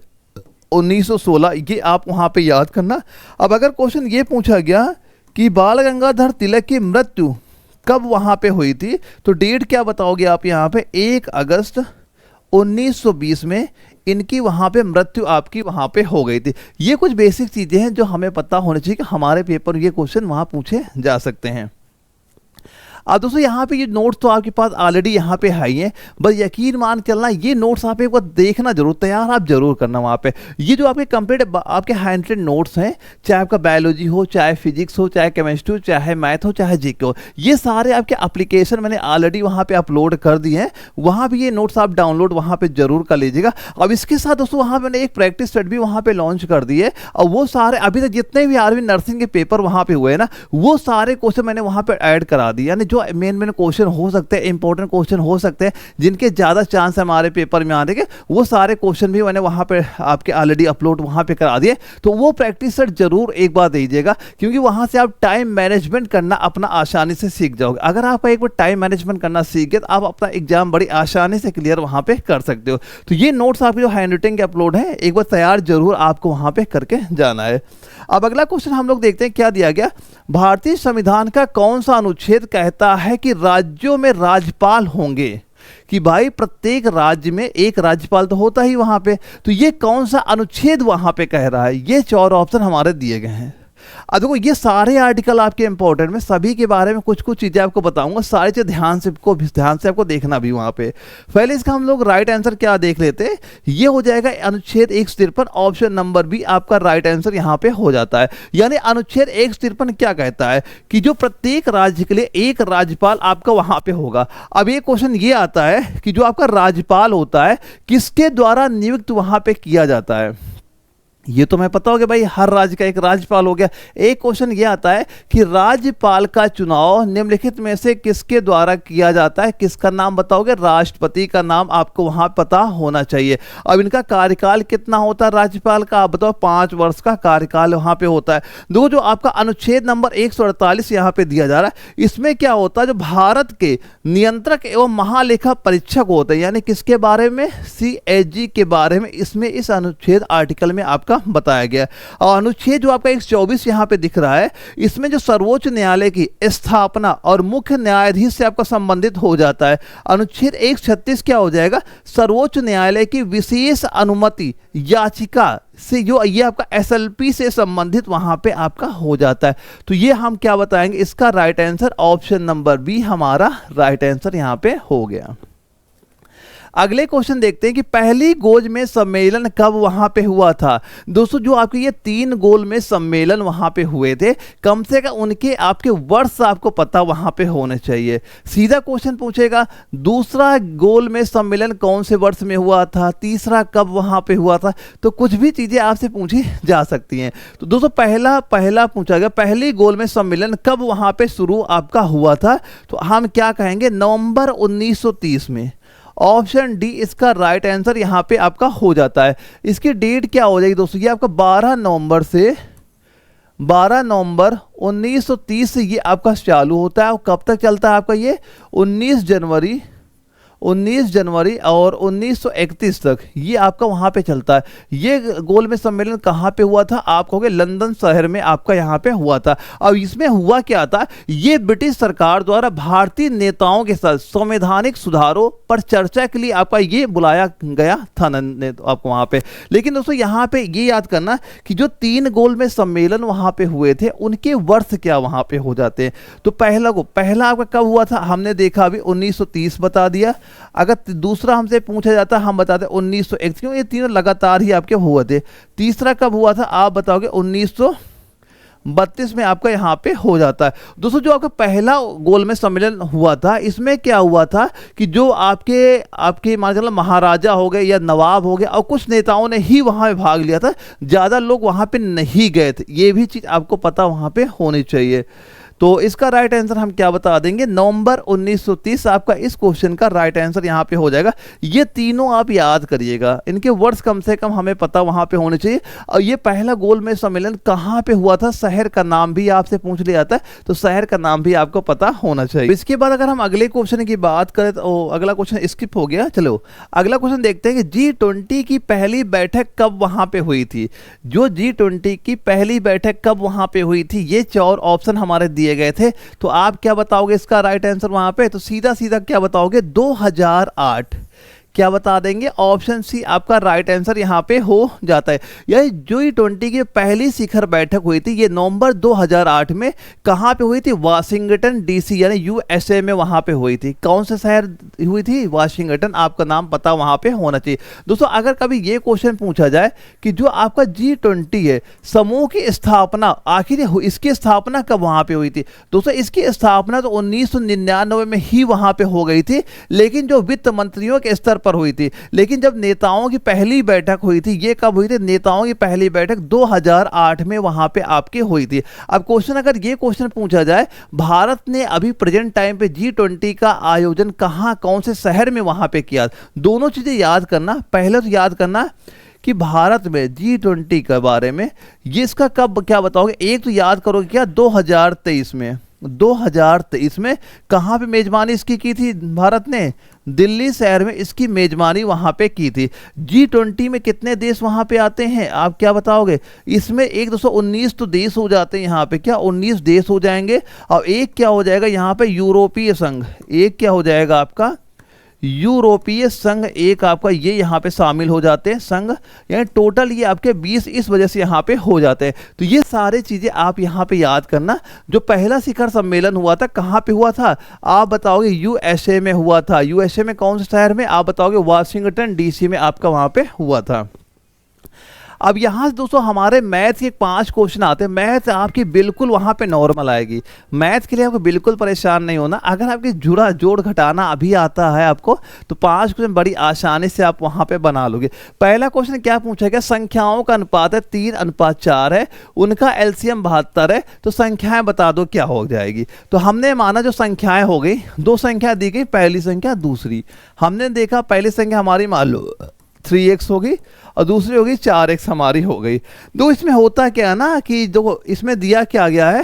1916, ये आप वहां पे याद करना। अब अगर क्वेश्चन ये पूछा गया कि बाल गंगाधर तिलक की मृत्यु कब वहां पे हुई थी, तो डेट क्या बताओगे आप यहाँ पे? 1 अगस्त 1920 में इनकी वहां पे मृत्यु आपकी वहां पे हो गई थी। ये कुछ बेसिक चीजें हैं जो हमें पता होनी चाहिए कि हमारे पेपर ये क्वेश्चन वहां पूछे जा सकते हैं। अब दोस्तों यहाँ पे ये नोट्स तो आपके पास ऑलरेडी यहाँ पे है ही हैं, बस यकीन मान चलना ये नोट्स आप एक बार देखना जरूर, तैयार आप जरूर करना वहाँ पे। ये जो आपके कंप्लीट आपके हैंड रिटन नोट्स हैं, चाहे आपका बायोलॉजी हो, चाहे फिजिक्स हो, चाहे केमिस्ट्री हो, चाहे मैथ हो, चाहे जीके हो, ये सारे आपके एप्लीकेशन मैंने ऑलरेडी वहाँ पे अपलोड कर दिए हैं। वहाँ भी ये नोट्स आप डाउनलोड वहाँ पे जरूर कर लीजिएगा। अब इसके साथ दोस्तों वहाँ मैंने एक प्रैक्टिस सेट भी वहाँ पे लॉन्च कर दी है, और वो सारे अभी तक जितने भी आर्मी नर्सिंग के पेपर वहाँ पे हुए हैं ना, वो सारे क्वेश्चन मैंने वहाँ पे ऐड करा दिए, यानी जो मेन क्वेश्चन हो सकते हैं, इंपॉर्टेंट क्वेश्चन हो सकते हैं, जिनके ज्यादा चांस है हमारे पेपर में आने के, वो सारे क्वेश्चन भी मैंने वहां पे आपके ऑलरेडी अपलोड वहां पे करा दिए। तो वो प्रैक्टिस सेट जरूर एक बार दीजिएगा, क्योंकि वहां से आप टाइम मैनेजमेंट करना अपना आसानी से सीख जाओगे। अगर आप एक बार टाइम मैनेजमेंट करना सीख गए तो आप अपना एग्जाम बड़ी आसानी से क्लियर वहां पे कर सकते हो। तो ये नोट्स आपके जो हैंड रिटन के अपलोड है, एक बार तैयार जरूर आपको वहां पे करके जाना है। अब अगला क्वेश्चन हम लोग देखते हैं क्या दिया गया। भारतीय संविधान का कौन सा अनुच्छेद कहता है कि राज्यों में राज्यपाल होंगे? कि भाई प्रत्येक राज्य में एक राज्यपाल तो होता ही वहां पे, तो ये कौन सा अनुच्छेद वहां पे कह रहा है? ये 4 ऑप्शन हमारे दिए गए हैं। अब देखो ये सारे आर्टिकल आपके इंपॉर्टेंट में, सभी के बारे में कुछ कुछ चीजें आपको बताऊंगा, सारी चीजें ध्यान से आपको देखना भी वहां पे। पहले इसका हम लोग राइट आंसर क्या देख लेते हैं। ये हो जाएगा अनुच्छेद 153, ऑप्शन नंबर बी आपका राइट आंसर यहाँ पे हो जाता है। यानी अनुच्छेद 153 क्या कहता है कि जो प्रत्येक राज्य के लिए एक राज्यपाल आपका वहां पे होगा। अब ये क्वेश्चन ये आता है कि जो आपका राज्यपाल होता है किसके द्वारा नियुक्त वहां पे किया जाता है? ये तो मैं पता होगा भाई, हर राज्य का एक राज्यपाल हो गया। एक क्वेश्चन ये आता है कि राज्यपाल का चुनाव निम्नलिखित में से किसके द्वारा किया जाता है? किसका नाम बताओगे? राष्ट्रपति का नाम आपको वहां पता होना चाहिए। अब इनका कार्यकाल कितना होता है राज्यपाल का? आप बताओ। 5 वर्ष का कार्यकाल वहां पे होता है। दो जो आपका अनुच्छेद नंबर 148 यहाँ पे दिया जा रहा है, इसमें क्या होता है? जो भारत के नियंत्रक एवं महालेखा परीक्षक होते हैं, यानी किसके बारे में? CAG के बारे में इसमें इस अनुच्छेद आर्टिकल में आपका बताया गया। और अनुच्छेद जो आपका 124 यहां पे दिख रहा है, इसमें जो सर्वोच्च न्यायालय की स्थापना और मुख्य न्यायाधीश से आपका संबंधित हो जाता है। अनुच्छेद 136 क्या हो जाएगा? सर्वोच्च न्यायालय की विशेष अनुमति याचिका से जो ये आपका SLP से संबंधित वहां पे आपका हो जाता है। तो ये हम क्या बताएंगे? इसका right answer option number B हमारा राइट आंसर यहां पे हो गया। अगले क्वेश्चन देखते हैं कि पहली गोल में सम्मेलन कब वहां पे हुआ था? दोस्तों जो आपके ये 3 गोल में सम्मेलन वहां पे हुए थे, कम से कम उनके आपके वर्ष आपको पता वहां पे होने चाहिए। सीधा क्वेश्चन पूछेगा, दूसरा गोल में सम्मेलन कौन से वर्ष में हुआ था? तीसरा कब वहां पे हुआ था? तो कुछ भी चीजें आपसे पूछी जा सकती हैं। तो दोस्तों पहला पूछा गया, पहली गोल में सम्मेलन कब वहां पे शुरू आपका हुआ था? तो हम क्या कहेंगे? नवंबर 1930 में। ऑप्शन डी इसका राइट आंसर यहां पे आपका हो जाता है। इसकी डेट क्या हो जाएगी दोस्तों? ये आपका 12 नवंबर 1930 से ये आपका चालू होता है। और कब तक चलता है आपका ये? 19 जनवरी और 1931 तक ये आपका वहां पे चलता है। ये गोल में सम्मेलन कहां पे हुआ था? आप कहोगे लंदन शहर में आपका यहां पे हुआ था। अब इसमें हुआ क्या था? ये ब्रिटिश सरकार द्वारा भारतीय नेताओं के साथ संवैधानिक सुधारों पर चर्चा के लिए आपका ये बुलाया गया था आपको वहां पे। लेकिन दोस्तों यहां पे ये याद करना कि जो 3 गोल में सम्मेलन वहां पे हुए थे, उनके वर्ष क्या वहां पे हो जाते हैं। तो पहला आपका कब हुआ था? हमने देखा अभी 1930 बता दिया। अगर दूसरा हमसे पूछा जाता, हम बताते 1901, क्यों ये तीनों लगातार ही आपके हुए थे। तीसरा कब हुआ था? आप बताओगे 1932 में आपका यहाँ पे हो जाता है। दोस्तों जो आपका पहला गोल में सम्मेलन हुआ था, इसमें क्या हुआ था कि जो आपके मान लो महाराजा हो गए या नवाब हो गए, और कुछ नेताओं ने ही वहां पे भाग लिया था, ज्यादा लोग वहां पे नहीं गए थे। ये भी चीज आपको पता वहां पे होनी चाहिए। तो इसका राइट आंसर हम क्या बता देंगे, नवंबर 1930 आपका इस क्वेश्चन का राइट आंसर यहाँ पे हो जाएगा। ये तीनों आप याद करिएगा, इनके वर्ड्स कम से कम हमें पता वहां पे होने चाहिए। और ये पहला गोलमेज सम्मेलन कहाँ पे हुआ था, शहर का नाम भी आपसे पूछ लिया जाता है, तो शहर का नाम भी आपको पता होना चाहिए। इसके बाद अगर हम अगले क्वेश्चन की बात करें तो अगला क्वेश्चन स्किप हो गया, चलो अगला क्वेश्चन देखते हैं कि G20 की पहली बैठक कब वहां पे हुई थी। जो G20 की पहली बैठक कब वहां पे हुई थी, ये 4 ऑप्शन हमारे दिए गए थे, तो आप क्या बताओगे इसका राइट आंसर वहां पे, तो सीधा सीधा क्या बताओगे, 2008 क्या बता देंगे, ऑप्शन सी आपका राइट आंसर यहां पे हो जाता है। यह G20 की पहली शिखर बैठक हुई थी, ये नवंबर 2008 में कहां पे हुई थी, वाशिंगटन डीसी यानी यूएसए में वहां पे हुई थी। कौन से शहर हुई थी, वाशिंगटन, आपका नाम पता वहां पे होना चाहिए। दोस्तों अगर कभी ये क्वेश्चन पूछा जाए कि जो आपका G20 है समूह की स्थापना, आखिर इसकी स्थापना कब वहां पे हुई थी, दोस्तों इसकी स्थापना तो 1999 में ही वहां पे हो गई थी, लेकिन जो वित्त मंत्रियों के स्तर पर हुई थी। लेकिन जब नेताओं की पहली बैठक हुई थी, ये कब हुई थी, नेताओं की पहली बैठक 2008 में वहां पे आपकी हुई थी। अब क्वेश्चन, अगर ये क्वेश्चन पूछा जाए भारत ने अभी प्रेजेंट टाइम पे G20 का आयोजन कहां, कौन से शहर में वहां पे किया, दोनों चीजें याद करना। पहले तो याद करना कि भारत में G20 के बारे में ये इसका कब क्या बताओगे, एक तो याद करोगे क्या, 2023 में, 2023 में कहां पे मेजबानी इसकी की थी भारत ने, दिल्ली शहर में इसकी मेजबानी वहां पे की थी। G20 में कितने देश वहां पे आते हैं, आप क्या बताओगे, इसमें एक 219 तो देश हो जाते हैं यहाँ पे, क्या 19 देश हो जाएंगे, और एक क्या हो जाएगा यहाँ पे यूरोपीय संघ, एक क्या हो जाएगा आपका यूरोपीय संघ, एक आपका ये यहाँ पे शामिल हो जाते हैं संघ, यानी टोटल ये आपके 20 इस वजह से यहाँ पे हो जाते हैं। तो ये सारे चीजें आप यहाँ पे याद करना। जो पहला शिखर सम्मेलन हुआ था कहाँ पे हुआ था, आप बताओगे यूएसए में हुआ था। यूएसए में कौन से शहर में, आप बताओगे वाशिंगटन डीसी में आपका वहां पे हुआ था। अब यहाँ से दोस्तों हमारे मैथ के 5 क्वेश्चन आते हैं। मैथ आपकी बिल्कुल वहाँ पे नॉर्मल आएगी, मैथ के लिए आपको बिल्कुल परेशान नहीं होना। अगर आपकी जुड़ा जोड़ घटाना अभी आता है आपको, तो 5 क्वेश्चन बड़ी आसानी से आप वहाँ पे बना लोगे। पहला क्वेश्चन क्या पूछा गया, संख्याओं का अनुपात है 3:4 है, उनका एलसीएम 72 है, तो संख्याएं बता दो क्या हो जाएगी। तो हमने माना जो संख्याएं हो गई, 2 संख्या दी गई, पहली संख्या दूसरी, हमने देखा पहली संख्या हमारी मान लो 3x होगी और दूसरी होगी 4x हमारी हो गई। तो इसमें होता क्या है ना कि जो इसमें दिया क्या गया है,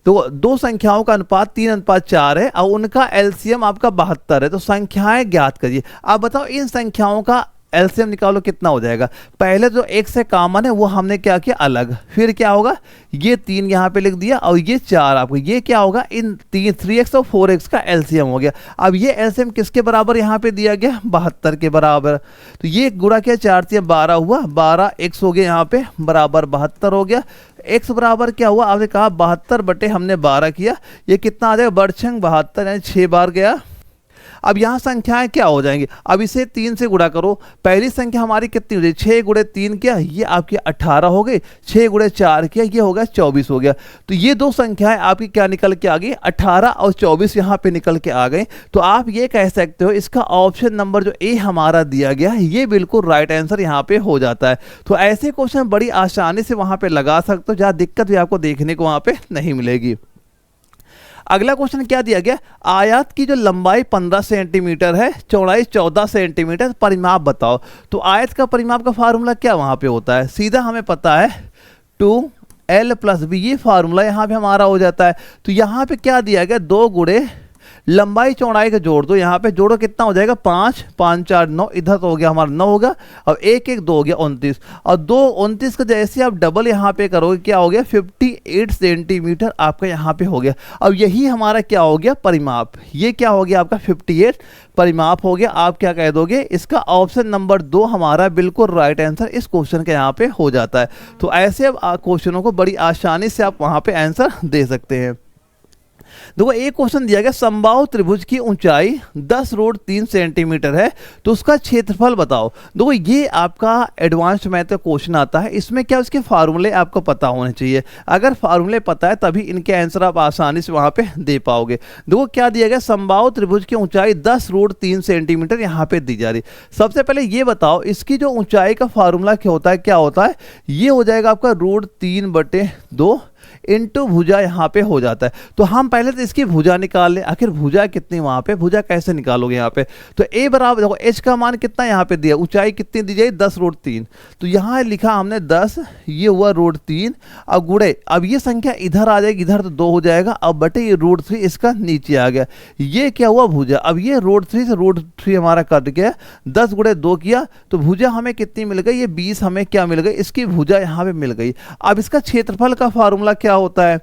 तो 2 संख्याओं का अनुपात 3:4 है और उनका एलसीएम आपका 72 है, तो संख्याएं ज्ञात करिए। आप बताओ इन संख्याओं का एलसीएम निकालो कितना हो जाएगा। पहले जो एक से कॉमन है वो हमने क्या किया अलग, फिर क्या होगा, ये 3 यहाँ पे लिख दिया और ये 4 आपको, ये क्या होगा, इन 3x और 4x का एलसीएम हो गया। अब ये एलसीएम किसके बराबर यहाँ पे दिया गया, 72 के बराबर। तो ये गुणा किया 4 से 12 हुआ, 12x हो गया यहाँ पे बराबर 72 हो गया। x बराबर क्या हुआ, आपने कहा 72 बटे हमने 12 किया, ये कितना आ जाएगा, बड़छंग 72 यानी 6 बार गया। अब यहाँ संख्याएं क्या हो जाएंगी, अब इसे 3 से गुणा करो। पहली संख्या हमारी कितनी हो जाएगी, 6 गुणे 3 किया, ये आपकी 18 हो गई, 6 गुणे 4 किया, ये होगा 24 हो गया। तो ये 2 संख्याएं आपकी क्या निकल के आ गई, 18 और 24 यहाँ पे निकल के आ गई। तो आप ये कह सकते हो इसका ऑप्शन नंबर जो ए हमारा दिया गया है ये बिल्कुल राइट आंसर यहाँ पे हो जाता है। तो ऐसे क्वेश्चन बड़ी आसानी से वहां पे लगा सकते हो, जहाँ दिक्कत भी आपको देखने को वहां पे नहीं मिलेगी। अगला क्वेश्चन क्या दिया गया, आयत की जो लंबाई 15 सेंटीमीटर है, चौड़ाई 14 सेंटीमीटर, परिमाप बताओ। तो आयत का परिमाप का फार्मूला क्या वहां पे होता है, सीधा हमें पता है 2l + b, ये फार्मूला यहाँ पे हमारा हो जाता है। तो यहाँ पे क्या दिया गया, 2 गुणे लंबाई चौड़ाई का जोड़ दो, यहाँ पे जोड़ो कितना हो जाएगा, 5 5 4 9, इधर तो हो गया हमारा 9 होगा, और 1 1 2 हो गया 29, और 2 29 का जैसे आप डबल यहाँ पे करोगे क्या हो गया, 58 सेंटीमीटर आपका यहाँ पे हो गया। अब यही हमारा क्या हो गया, परिमाप, ये क्या हो गया आपका 58 परिमाप हो गया। आप क्या कह दोगे, इसका ऑप्शन नंबर 2 हमारा बिल्कुल राइट आंसर इस क्वेश्चन के यहाँ पे हो जाता है। तो ऐसे क्वेश्चनों को बड़ी आसानी से आप वहाँ पे आंसर दे सकते हैं। देखो एक क्वेश्चन दिया गया, समबाहु त्रिभुज की ऊंचाई 10√3 सेंटीमीटर है, तो उसका क्षेत्रफल बताओ। देखो ये आपका एडवांस्ड मैथ का क्वेश्चन आता है, इसमें क्या उसके फार्मूले आपको पता होने चाहिए। अगर फार्मूले पता है तभी इनके आंसर आप आसानी से वहां पे दे पाओगे। देखो क्या दिया गया, समबाहु त्रिभुज की ऊंचाई 10√3 सेंटीमीटर यहाँ पे दी जा रही। सबसे पहले ये बताओ इसकी जो ऊंचाई का फार्मूला क्या होता है, ये हो जाएगा आपका √3/2। इंटू भुजा यहाँ पे हो जाता है। तो हम पहले तो इसकी भुजा निकाल लें, आखिर भुजा कितनी वहाँ पे, भुजा कैसे निकालोगे यहाँ पे। तो a बराबर देखो h का मान कितना यहाँ पे दिया, ऊंचाई कितनी दी जाए 10√3, तो यहाँ लिखा हमने 10, ये हुआ √3। अब गुड़े, अब ये संख्या इधर आ जाएगी, इधर तो 2 हो जाएगा, अब बटे ये √3 इसका नीचे आ गया, ये क्या हुआ भुजा। अब ये √3 से √3 हमारा कट गया, 10 गुणे 2 किया तो भुजा हमें कितनी मिल गई, ये 20 हमें क्या मिल गई, इसकी भुजा यहाँ पे मिल गई। अब इसका क्षेत्रफल का फार्मूला क्या होता है,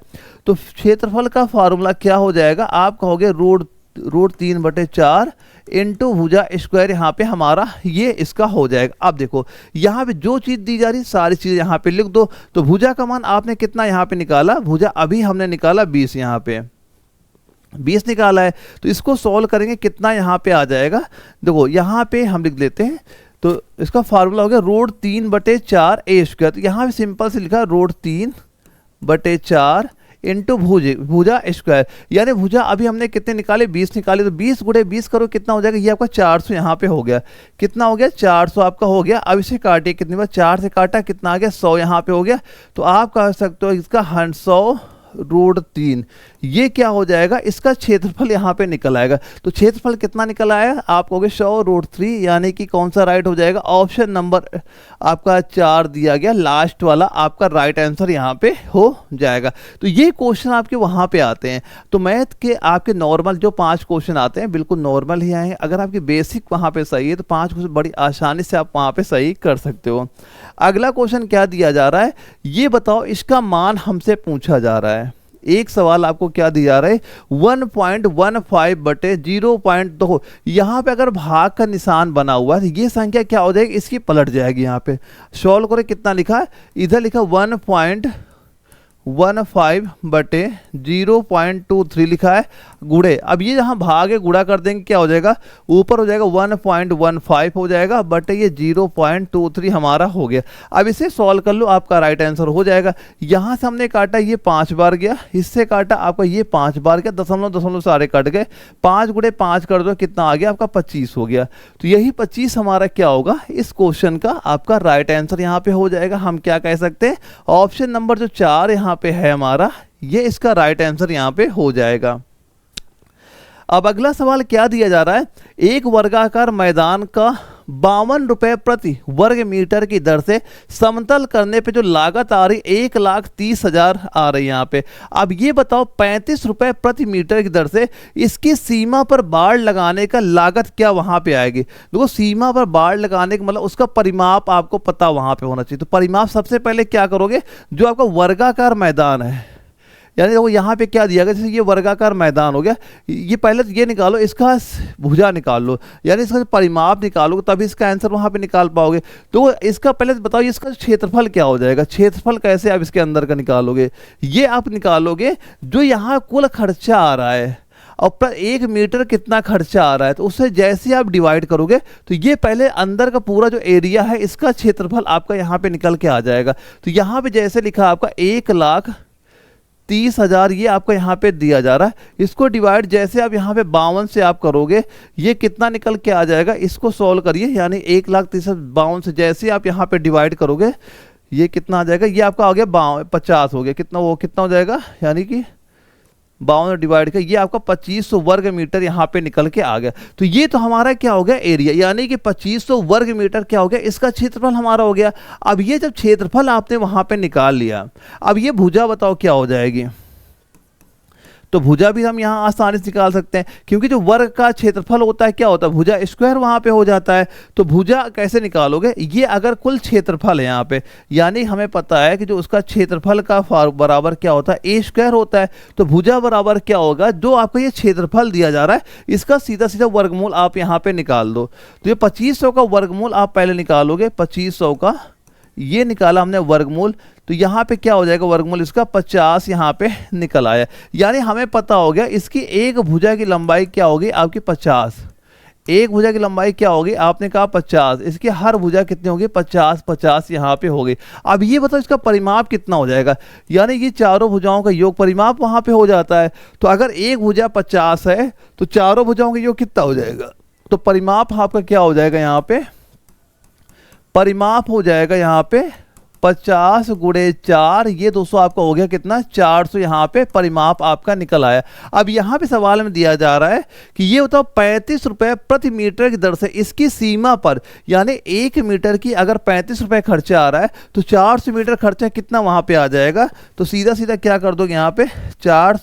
तो क्षेत्रफल का फार्मूला क्या हो जाएगा, आप कहोगे √3/4 इंटू भुजा स्क्वायर, यहाँ पे हमारा ये इसका हो जाएगा। अब देखो यहाँ पे जो चीज़ दी जा रही सारी चीज़ यहाँ पे लिख दो। तो भुजा का मान आपने कितना यहाँ पे निकाला, भुजा अभी हमने निकाला 20, यहाँ पे 20 निकाला है। तो इसको सॉल्व करेंगे कितना यहाँ पे आ जाएगा, देखो यहाँ पे हम लिख लेते हैं। तो इसका फार्मूला हो गया √3/4 a स्क्वायर, तो यहाँ पे सिंपल से लिखा √3/4 इंटू भुजा स्क्वायर, यानी भुजा अभी हमने कितने निकाले 20 निकाले, तो 20 गुणे 20 करो कितना हो जाएगा, ये आपका 400 यहाँ पे हो गया, कितना हो गया 400 आपका हो गया। अब इसे काटिए, कितनी बार 4 से काटा कितना आ गया 100 यहाँ पे हो गया। तो आप कह सकते हो इसका 100√3, ये क्या हो जाएगा, इसका क्षेत्रफल यहाँ पे निकल आएगा। तो क्षेत्रफल कितना निकल आया, आप कहोगे 100√3, यानी कि कौन सा राइट हो जाएगा, ऑप्शन नंबर आपका 4 दिया गया, लास्ट वाला आपका राइट आंसर यहाँ पे हो जाएगा। तो ये क्वेश्चन आपके वहाँ पे आते हैं। तो मैथ के आपके नॉर्मल जो 5 क्वेश्चन आते हैं बिल्कुल नॉर्मल ही आए हैं। अगर आपकी बेसिक वहाँ पे सही है तो 5 क्वेश्चन बड़ी आसानी से आप वहाँ पे सही कर सकते हो। अगला क्वेश्चन क्या दिया जा रहा है, ये बताओ, इसका मान हमसे पूछा जा रहा है। एक सवाल आपको क्या दिया जा रहा है, 1.15/0. देखो यहाँ पे अगर भाग का निशान बना हुआ है, ये संख्या क्या हो जाएगी, इसकी पलट जाएगी। यहाँ पे सॉल्व करें, कितना लिखा है, इधर लिखा 1.15/0.23 लिखा है, गुड़े। अब ये जहाँ भाग है गुड़ा कर देंगे, क्या हो जाएगा, ऊपर हो जाएगा 1.15 हो जाएगा, बट ये 0.23 हमारा हो गया। अब इसे सॉल्व कर लो, आपका राइट आंसर हो जाएगा। यहाँ से हमने काटा, ये 5 बार गया, इससे काटा आपका ये 5 बार गया, दशमलव सारे कट गए, 5 गुणे 5 कर दो, कितना आ गया आपका 25 हो गया। तो यही 25 हमारा क्या होगा, इस क्वेश्चन का आपका राइट आंसर यहाँ पे हो जाएगा। हम क्या कह सकते हैं, ऑप्शन नंबर जो 4 यहाँ पे है हमारा, ये इसका राइट आंसर यहाँ पे हो जाएगा। अब अगला सवाल क्या दिया जा रहा है, एक वर्गाकार मैदान का 52 रुपए प्रति वर्ग मीटर की दर से समतल करने पे जो लागत आ रही 1,30,000 आ रही है यहाँ पे। अब ये बताओ 35 रुपए प्रति मीटर की दर से इसकी सीमा पर बाड़ लगाने का लागत क्या वहां पे आएगी। देखो सीमा पर बाड़ लगाने का मतलब उसका परिमाप आपको पता वहां पे होना चाहिए। तो परिमाप सबसे पहले क्या करोगे, जो आपका वर्गाकार मैदान है, यानी देखो यहाँ पे क्या दिया गया, जैसे ये वर्गाकार मैदान हो गया, ये पहले तो ये निकालो, इसका भुजा निकाल लो, यानी इसका परिमाप निकालोगे तभी इसका आंसर वहाँ पे निकाल पाओगे। तो इसका पहले तो बताओ इसका क्षेत्रफल क्या हो जाएगा, क्षेत्रफल कैसे आप इसके अंदर का निकालोगे, ये आप निकालोगे जो यहाँ कुल खर्चा आ रहा है और पर 1 मीटर कितना खर्चा आ रहा है, तो उससे जैसे आप डिवाइड करोगे तो ये पहले अंदर का पूरा जो एरिया है इसका क्षेत्रफल आपका यहाँ पे निकल के आ जाएगा। तो यहाँ पे जैसे लिखा आपका 1,30,000 ये आपका यहाँ पे दिया जा रहा है, इसको डिवाइड जैसे आप यहाँ पे 52 से आप करोगे ये कितना निकल के आ जाएगा, इसको सॉल्व करिए, यानी 1,30,52 से जैसे आप यहाँ पे डिवाइड करोगे ये कितना आ जाएगा, ये आपका आ गया 50 हो गया, कितना वो कितना हो जाएगा, यानी कि 52 डिवाइड कर ये आपका 2500 वर्ग मीटर यहाँ पे निकल के आ गया। तो ये तो हमारा क्या हो गया एरिया, यानी कि 2500 वर्ग मीटर क्या हो गया, इसका क्षेत्रफल हमारा हो गया। अब ये जब क्षेत्रफल आपने वहां पे निकाल लिया, अब ये भुजा बताओ क्या हो जाएगी। तो भुजा भी हम यहाँ आसानी से निकाल सकते हैं, क्योंकि जो वर्ग का क्षेत्रफल होता है क्या होता है, भुजा स्क्वायर वहाँ पे हो जाता है। तो भुजा कैसे निकालोगे, ये अगर कुल क्षेत्रफल है यहाँ पे, यानी हमें पता है कि जो उसका क्षेत्रफल का बराबर क्या होता है ए स्क्वायर होता है, तो भुजा बराबर क्या होगा, जो आपको ये क्षेत्रफल दिया जा रहा है इसका सीधा सीधा वर्गमूल आप यहाँ पे निकाल दो। तो ये 2500 का वर्गमूल आप पहले निकालोगे, 2500 का ये निकाला हमने वर्गमूल, तो यहाँ पे क्या हो जाएगा वर्गमूल इसका 50 यहाँ पे निकल आया, यानी हमें पता हो गया इसकी एक भुजा की लंबाई क्या होगी आपकी 50, एक भुजा की लंबाई क्या होगी आपने कहा 50, इसकी हर भुजा कितनी होगी 50 यहाँ पे होगी। अब ये बताओ इसका परिमाप कितना हो जाएगा, यानी ये चारों भुजाओं का योग परिमाप वहाँ पे हो जाता है। तो अगर एक भुजा 50 है तो चारों भुजाओं का योग कितना हो जाएगा, तो परिमाप आपका क्या हो जाएगा, यहाँ पे परिमाप हो जाएगा यहाँ पे 50 गुणे 4, ये दोस्तों आपका हो गया कितना 400, यहाँ पे परिमाप आपका निकल आया। अब यहाँ पे सवाल में दिया जा रहा है कि ये बताओ 35 रुपए प्रति मीटर की दर से इसकी सीमा पर, यानी 1 मीटर की अगर 35 रुपए खर्चा आ रहा है तो 400 मीटर खर्चा कितना वहाँ पे आ जाएगा। तो सीधा सीधा क्या कर दोगे यहाँ पे 4,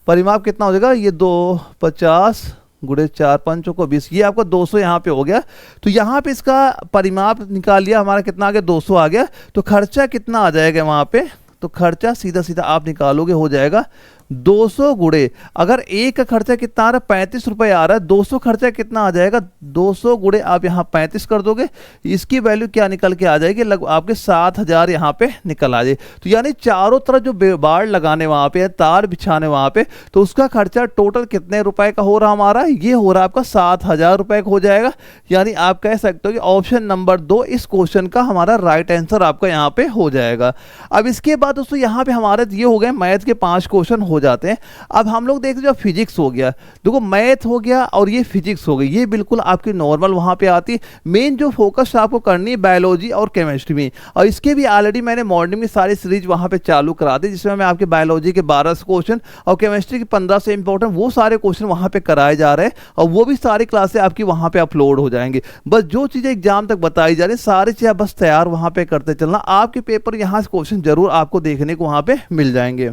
परिमाप कितना हो जाएगा, ये 250 गुणे 4 5 को 20, ये आपका 200 यहाँ पे हो गया। तो यहाँ पे इसका परिमाप निकाल लिया, हमारा कितना आ गया 200 आ गया। तो खर्चा कितना आ जाएगा वहाँ पे, तो खर्चा सीधा सीधा आप निकालोगे हो जाएगा 200 गुणे, अगर एक का खर्चा कितना आ रहा है 35 रुपए आ रहा है, 200 खर्चा कितना आ जाएगा 200 गुणे आप यहाँ 35 कर दोगे, इसकी वैल्यू क्या निकल के आ जाएगी, लगभग आपके 7000 यहाँ पे निकल आ जाए। तो यानी चारों तरफ जो बाड़ लगाने वहाँ पे है, तार बिछाने वहाँ पे, तो उसका खर्चा टोटल कितने रुपए का हो रहा हमारा, ये हो रहा है आपका 7000 रुपए का हो जाएगा। यानी आप कह सकते हो कि ऑप्शन नंबर 2 इस क्वेश्चन का हमारा राइट आंसर आपका यहाँ पे हो जाएगा। अब इसके बाद दोस्तों यहाँ पे हमारे ये हो गए मैथ के 5 क्वेश्चन हो जाते हैं। अब हम लोग देखते हैं जो फिजिक्स हो गया, देखो मैथ हो गया और ये फिजिक्स हो गई, ये बिल्कुल आपकी नॉर्मल वहां पे आती है। मेन जो फोकस आपको करनी है बायोलॉजी और केमिस्ट्री में, और इसके भी ऑलरेडी मैंने मॉर्निंग में सारी सीरीज वहां पे चालू करा दी, जिसमें मैं आपके बायोलॉजी के 12 क्वेश्चन और केमिस्ट्री के 15 से इंपॉर्टेंट वो सारे क्वेश्चन वहां पे कराए जा रहे हैं, और वो भी सारी क्लासें आपकी वहां पे अपलोड हो जाएंगी। बस जो चीजें एग्जाम तक बताई जा रही है सारी चीजें बस तैयार वहां पे करते चलना, आपके पेपर यहाँ से क्वेश्चन जरूर आपको देखने को वहां पे मिल जाएंगे।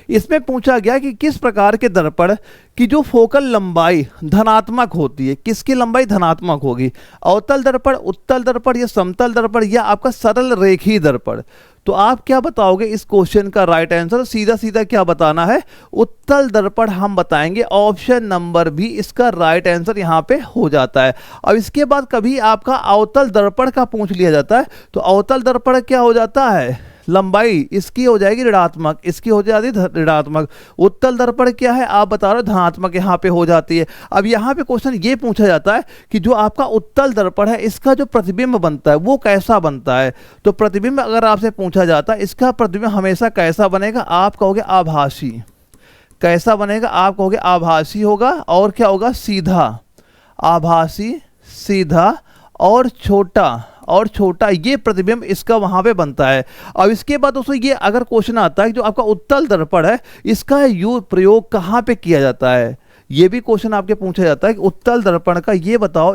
इसमें पूछा गया कि किस प्रकार के दर्पण की जो फोकल लंबाई धनात्मक होती है, किसकी लंबाई धनात्मक होगी, अवतल दर्पण, उत्तल दर्पण या समतल दर्पण या आपका सरल रेखीय दर्पण। तो आप क्या बताओगे इस क्वेश्चन का राइट आंसर, सीधा सीधा क्या बताना है, उत्तल दर्पण हम बताएंगे। ऑप्शन नंबर बी इसका राइट आंसर यहाँ पे हो जाता है। अब इसके बाद कभी आपका अवतल दर्पण का पूछ लिया जाता है, तो अवतल दर्पण क्या हो जाता है, लंबाई इसकी हो जाएगी ऋणात्मक, इसकी हो जाती है ऋणात्मक। उत्तल दर्पण क्या है आप बता रहे हो, धनात्मक यहाँ पे हो जाती है। अब यहाँ पे क्वेश्चन ये पूछा जाता है कि जो आपका उत्तल दर्पण है इसका जो प्रतिबिंब बनता है वो कैसा बनता है। तो प्रतिबिंब अगर आपसे पूछा जाता है इसका प्रतिबिंब हमेशा कैसा बनेगा, आप कहोगे आभासी। कैसा बनेगा, आप कहोगे आभासी होगा, और क्या होगा सीधा, आभासी, सीधा और छोटा, ये प्रतिबिंब इसका वहां पे बनता है। अब इसके बाद दोस्तों ये अगर क्वेश्चन आता है जो आपका उत्तल दर्पण है इसका प्रयोग कहाँ पे किया जाता है, ये भी क्वेश्चन आपके पूछा जाता है कि उत्तल दर्पण का ये बताओ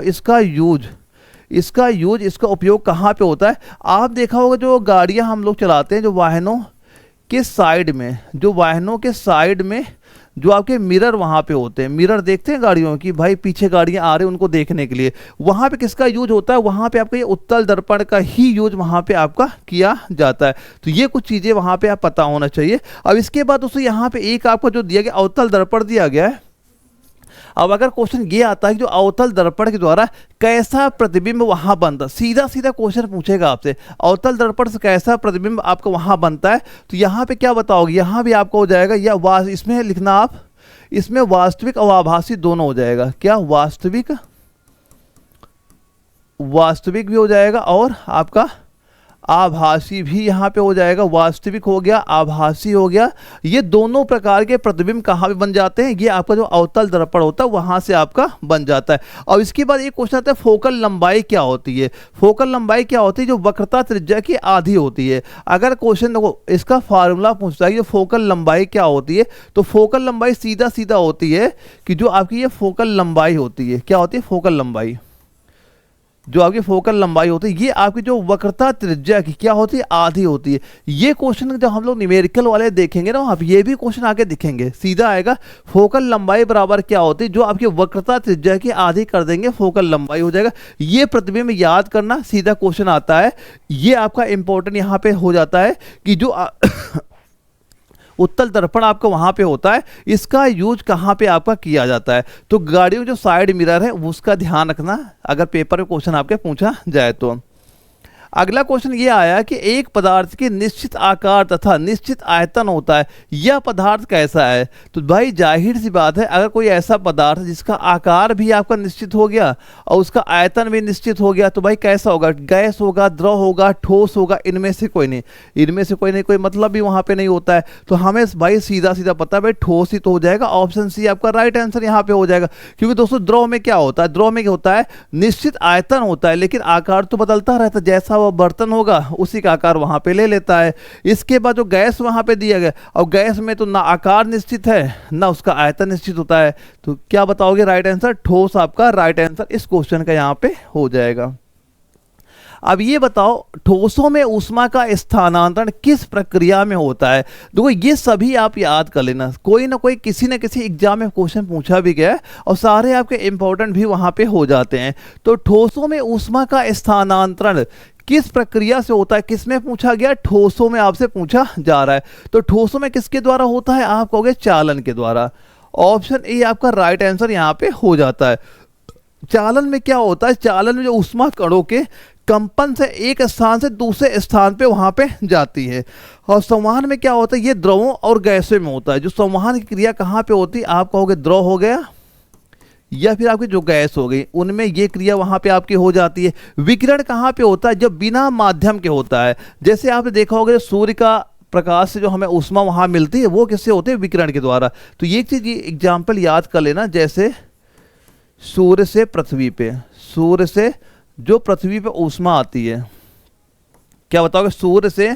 इसका उपयोग कहाँ पे होता है। आप देखा होगा जो गाड़ियां हम लोग चलाते हैं, जो वाहनों के साइड में जो आपके मिरर वहां पे होते हैं, मिरर देखते हैं गाड़ियों की, भाई पीछे गाड़ियां आ रही हैं उनको देखने के लिए, वहां पे किसका यूज होता है, वहां पे आपका ये उत्तल दर्पण का ही यूज वहां पे आपका किया जाता है। तो ये कुछ चीजें वहां पे आप पता होना चाहिए। अब इसके बाद दोस्तों यहाँ पे एक आपको जो दिया गया अवतल दर्पण दिया गया है। अब अगर क्वेश्चन ये आता है कि जो अवतल दर्पण के द्वारा कैसा प्रतिबिंब वहां बनता, सीधा सीधा क्वेश्चन पूछेगा आपसे अवतल दर्पण से कैसा प्रतिबिंब आपका वहां बनता है, तो यहाँ पे क्या बताओगे, यहाँ भी आपको हो जाएगा या इसमें लिखना आप, इसमें वास्तविक और आभासी दोनों हो जाएगा। क्या वास्तविक भी हो जाएगा और आपका आभासी भी यहाँ पे हो जाएगा। वास्तविक हो गया, आभासी हो गया, ये दोनों प्रकार के प्रतिबिंब कहाँ पे बन जाते हैं, ये आपका जो अवतल दर्पण होता है वहां से आपका बन जाता है। और इसके बाद एक क्वेश्चन आता है फोकल लंबाई क्या होती है। फोकल लंबाई क्या होती है, जो वक्रता त्रिज्या की आधी होती है। अगर क्वेश्चन देखो इसका फार्मूला पूछता है कि फोकल लंबाई क्या होती है, तो फोकल लंबाई सीधा सीधा होती है कि जो आपकी ये फोकल लंबाई होती है, क्या होती है फोकल लंबाई, जो आपकी फोकल लंबाई होती है ये आपकी जो वक्रता त्रिज्या की क्या होती है, आधी होती है। ये क्वेश्चन जब हम लोग न्यूमेरिकल वाले देखेंगे ना, आप ये भी क्वेश्चन आके दिखेंगे, सीधा आएगा फोकल लंबाई बराबर क्या होती है, जो आपकी वक्रता त्रिज्या की आधी कर देंगे फोकल लंबाई हो जाएगा। ये प्रतिबिंब याद करना, सीधा क्वेश्चन आता है, ये आपका इंपॉर्टेंट यहाँ पे हो जाता है कि जो उत्तल दर्पण आपका वहां पे होता है, इसका यूज कहां पे आपका किया जाता है। तो गाड़ियों जो साइड मिरर है उसका ध्यान रखना अगर पेपर में क्वेश्चन आपके पूछा जाए तो। अगला क्वेश्चन ये आया कि एक पदार्थ की निश्चित आकार तथा निश्चित आयतन होता है, यह पदार्थ कैसा है। तो भाई जाहिर सी बात है, अगर कोई ऐसा पदार्थ जिसका आकार भी आपका निश्चित हो गया और उसका आयतन भी निश्चित हो गया, तो भाई कैसा होगा, गैस होगा, द्रव होगा, ठोस होगा, इनमें से कोई नहीं, कोई मतलब भी वहां पे नहीं होता है। तो हमें भाई सीधा सीधा पता है भाई ठोस ही तो हो जाएगा, ऑप्शन सी आपका राइट आंसर यहाँ पे हो जाएगा। क्योंकि दोस्तों द्रव में क्या होता है, द्रव में क्या होता है, निश्चित आयतन होता है लेकिन आकार तो बदलता रहता है, जैसा हुआ बर्तन होगा उसी का आकार वहाँ पे ले लेता है। इसके बाद जो गैस वहाँ पे दिया गया, और गैस में तो ना आकार निश्चित है ना उसका आयतन निश्चित होता है, तो क्या बताओगे राइट आंसर? ठोस आपका राइट आंसर इस क्वेश्चन का यहाँ पे हो जाएगा। अब ये बताओ ठोसों में ऊष्मा का स्थानांतरण किस प्रक्रिया में होता है? देखो ये सभी आप याद कर लेना, कोई ना कोई किसी न किसी एग्जाम में क्वेश्चन पूछा भी गया है और सारे आपके इंपॉर्टेंट भी वहां पे हो जाते हैं। तो ठोसों में ऊष्मा का स्थानांतरण किस प्रक्रिया से होता है? किसमें पूछा गया? ठोसों में आपसे पूछा जा रहा है। तो ठोसों में किसके द्वारा होता है? आप कहोगे चालन के द्वारा। ऑप्शन ए आपका राइट आंसर यहाँ पे हो जाता है। चालन में क्या होता है? चालन में जो ऊष्मा कणों के कंपन से एक स्थान से दूसरे स्थान पे वहां पे जाती है। और संवहन में क्या होता है? ये द्रवों और गैसों में होता है। जो संवहन की क्रिया कहाँ पे होती है? आप कहोगे द्रव हो गया या फिर आपकी जो गैस हो गई, उनमें ये क्रिया वहां पे आपकी हो जाती है। विकिरण कहाँ पे होता है? जब बिना माध्यम के होता है। जैसे आपने देखा होगा सूर्य का प्रकाश से जो हमें ऊष्मा वहां मिलती है वो किससे होती है? विकिरण के द्वारा। तो ये चीज एग्जाम्पल याद कर लेना, जैसे सूर्य से पृथ्वी पे, सूर्य से जो पृथ्वी पे ऊष्मा आती है, क्या बताओगे? सूर्य से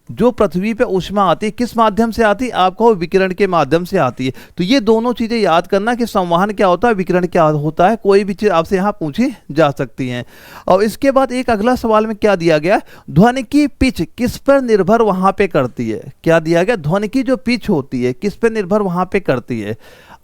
जो पृथ्वी पे ऊष्मा आती है किस माध्यम से आती है? आपको विकिरण के माध्यम से आती है। तो ये दोनों चीजें याद करना कि संवहन क्या होता है, विकिरण क्या होता है। कोई भी चीज आपसे यहाँ पूछी जा सकती है। और इसके बाद एक अगला सवाल में क्या दिया गया? ध्वनि की पिच किस पर निर्भर वहां पे करती है? क्या दिया गया? ध्वनि की जो पिच होती है किस पर निर्भर वहां पे करती है?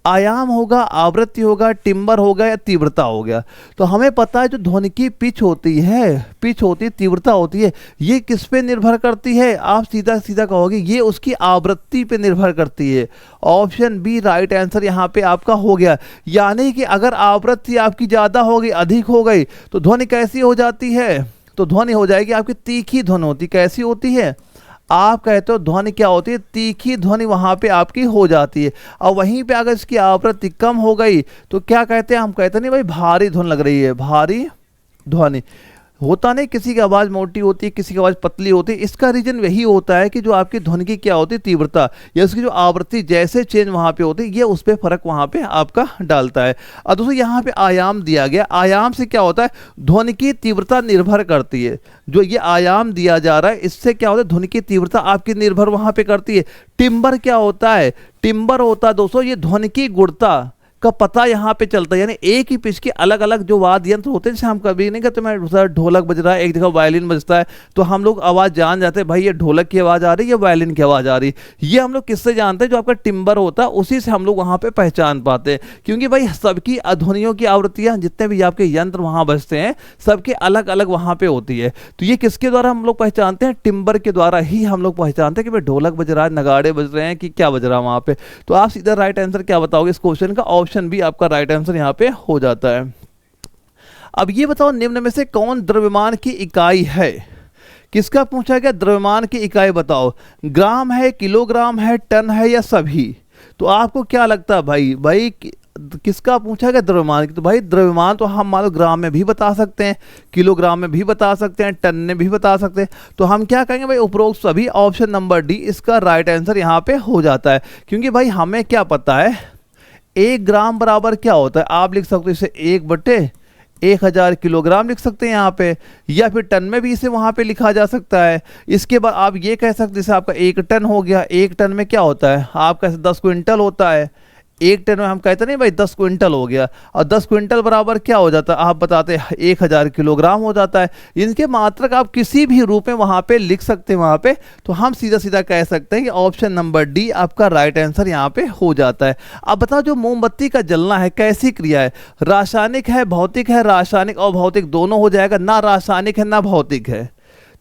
आयाम होगा, आवृत्ति होगा, टिम्बर होगा या तीव्रता हो गया? तो हमें पता है जो ध्वनि की पिच होती है, तीव्रता होती है, ये किस पे निर्भर करती है? आप सीधा सीधा कहोगे ये उसकी आवृत्ति पे निर्भर करती है। ऑप्शन बी राइट आंसर यहाँ पे आपका हो गया। यानी कि अगर आवृत्ति आपकी ज्यादा हो गई, अधिक हो गई, तो ध्वनि कैसी हो जाती है? तो ध्वनि हो जाएगी आपकी तीखी ध्वनि होती। कैसी होती है? आप कहते हो ध्वनि क्या होती है? तीखी ध्वनि वहां पे आपकी हो जाती है। और वहीं पे अगर इसकी आवृत्ति कम हो गई तो क्या कहते हैं? हम कहते नहीं भाई भारी ध्वनि लग रही है, भारी ध्वनि। होता नहीं, किसी की आवाज़ मोटी होती है, किसी की आवाज़ पतली होती है। इसका रीजन वही होता है कि जो आपकी ध्वनि की क्या होती है? तीव्रता, या उसकी जो आवृत्ति जैसे चेंज वहां पे होती है, ये उस पर फर्क वहां पे आपका डालता है। और दोस्तों यहाँ पे आयाम दिया गया। आयाम से क्या होता है? ध्वनि की तीव्रता निर्भर करती है। जो ये आयाम दिया जा रहा है इससे क्या होता है? ध्वनि की तीव्रता आपकी निर्भर वहां पे करती है। टिम्बर क्या होता है? टिम्बर होता है दोस्तों ये ध्वनि की गुणता का पता यहाँ पे चलता है। यानी एक ही पिच के अलग अलग जो वाद्य यंत्र होते हैं, जैसे हम कभी नहीं कहते मैं ढोलक बज रहा है, एक जगह वायलिन बजता है, तो हम लोग आवाज़ जान जाते हैं भाई ये ढोलक की आवाज़ आ रही है, ये वायलिन की आवाज़ आ रही है। ये हम लोग किससे जानते हैं? जो आपका टिम्बर होता है उसी से हम लोग वहाँ पे पहचान पाते हैं। क्योंकि भाई सबकी ध्वनियों की आवृत्तियाँ, जितने भी आपके यंत्र वहाँ बजते हैं, सबके अलग अलग वहाँ पे होती है। तो ये किसके द्वारा हम लोग पहचानते हैं? टिम्बर के द्वारा ही हम लोग पहचानते हैं कि भाई ढोलक बज रहा है, नगाड़े बज रहे हैं, कि क्या बज रहा है वहाँ पे। तो आप सीधा राइट आंसर क्या बताओगे इस क्वेश्चन का? ऑप्शन बी आपका राइट आंसर यहाँ पे हो जाता है। अब ये बताओ निम्न में से कौन द्रव्यमान की इकाई है? किसका पूछा गया? द्रव्यमान की इकाई बताओ। ग्राम है, किलोग्राम है, टन है या सभी? तो आपको क्या लगता है भाई किसका पूछा गया? द्रव्यमान की। तो भाई द्रव्यमान तो हम मान लो ग्राम में भी बता सकते हैं, किलोग्राम में भी बता सकते हैं, टन में भी बता सकते हैं। तो हम क्या कहेंगे भाई? उपरोक्त सभी। ऑप्शन नंबर डी इसका राइट आंसर यहाँ पे हो जाता है। क्योंकि भाई हमें क्या पता है 1 ग्राम बराबर क्या होता है? आप लिख सकते हो इसे 1/1000 किलोग्राम लिख सकते हैं यहाँ पे, या फिर टन में भी इसे वहाँ पे लिखा जा सकता है। इसके बाद आप ये कह सकते हैं जैसे आपका 1 टन हो गया। 1 टन में क्या होता है? आपका 10 क्विंटल होता है। 1 टन में हम कहते नहीं भाई 10 क्विंटल हो गया, और 10 क्विंटल बराबर क्या हो जाता है? आप बताते 1000 किलोग्राम हो जाता है। इनके मात्रक आप किसी भी रूप में वहां पे लिख सकते हैं वहां पे। तो हम सीधा सीधा कह सकते हैं कि ऑप्शन नंबर डी आपका राइट आंसर यहाँ पे हो जाता है। अब बताओ जो मोमबत्ती का जलना है कैसी क्रिया है? रासायनिक है, भौतिक है? रासायनिक और भौतिक दोनों हो जाएगा, ना रासायनिक है ना भौतिक है।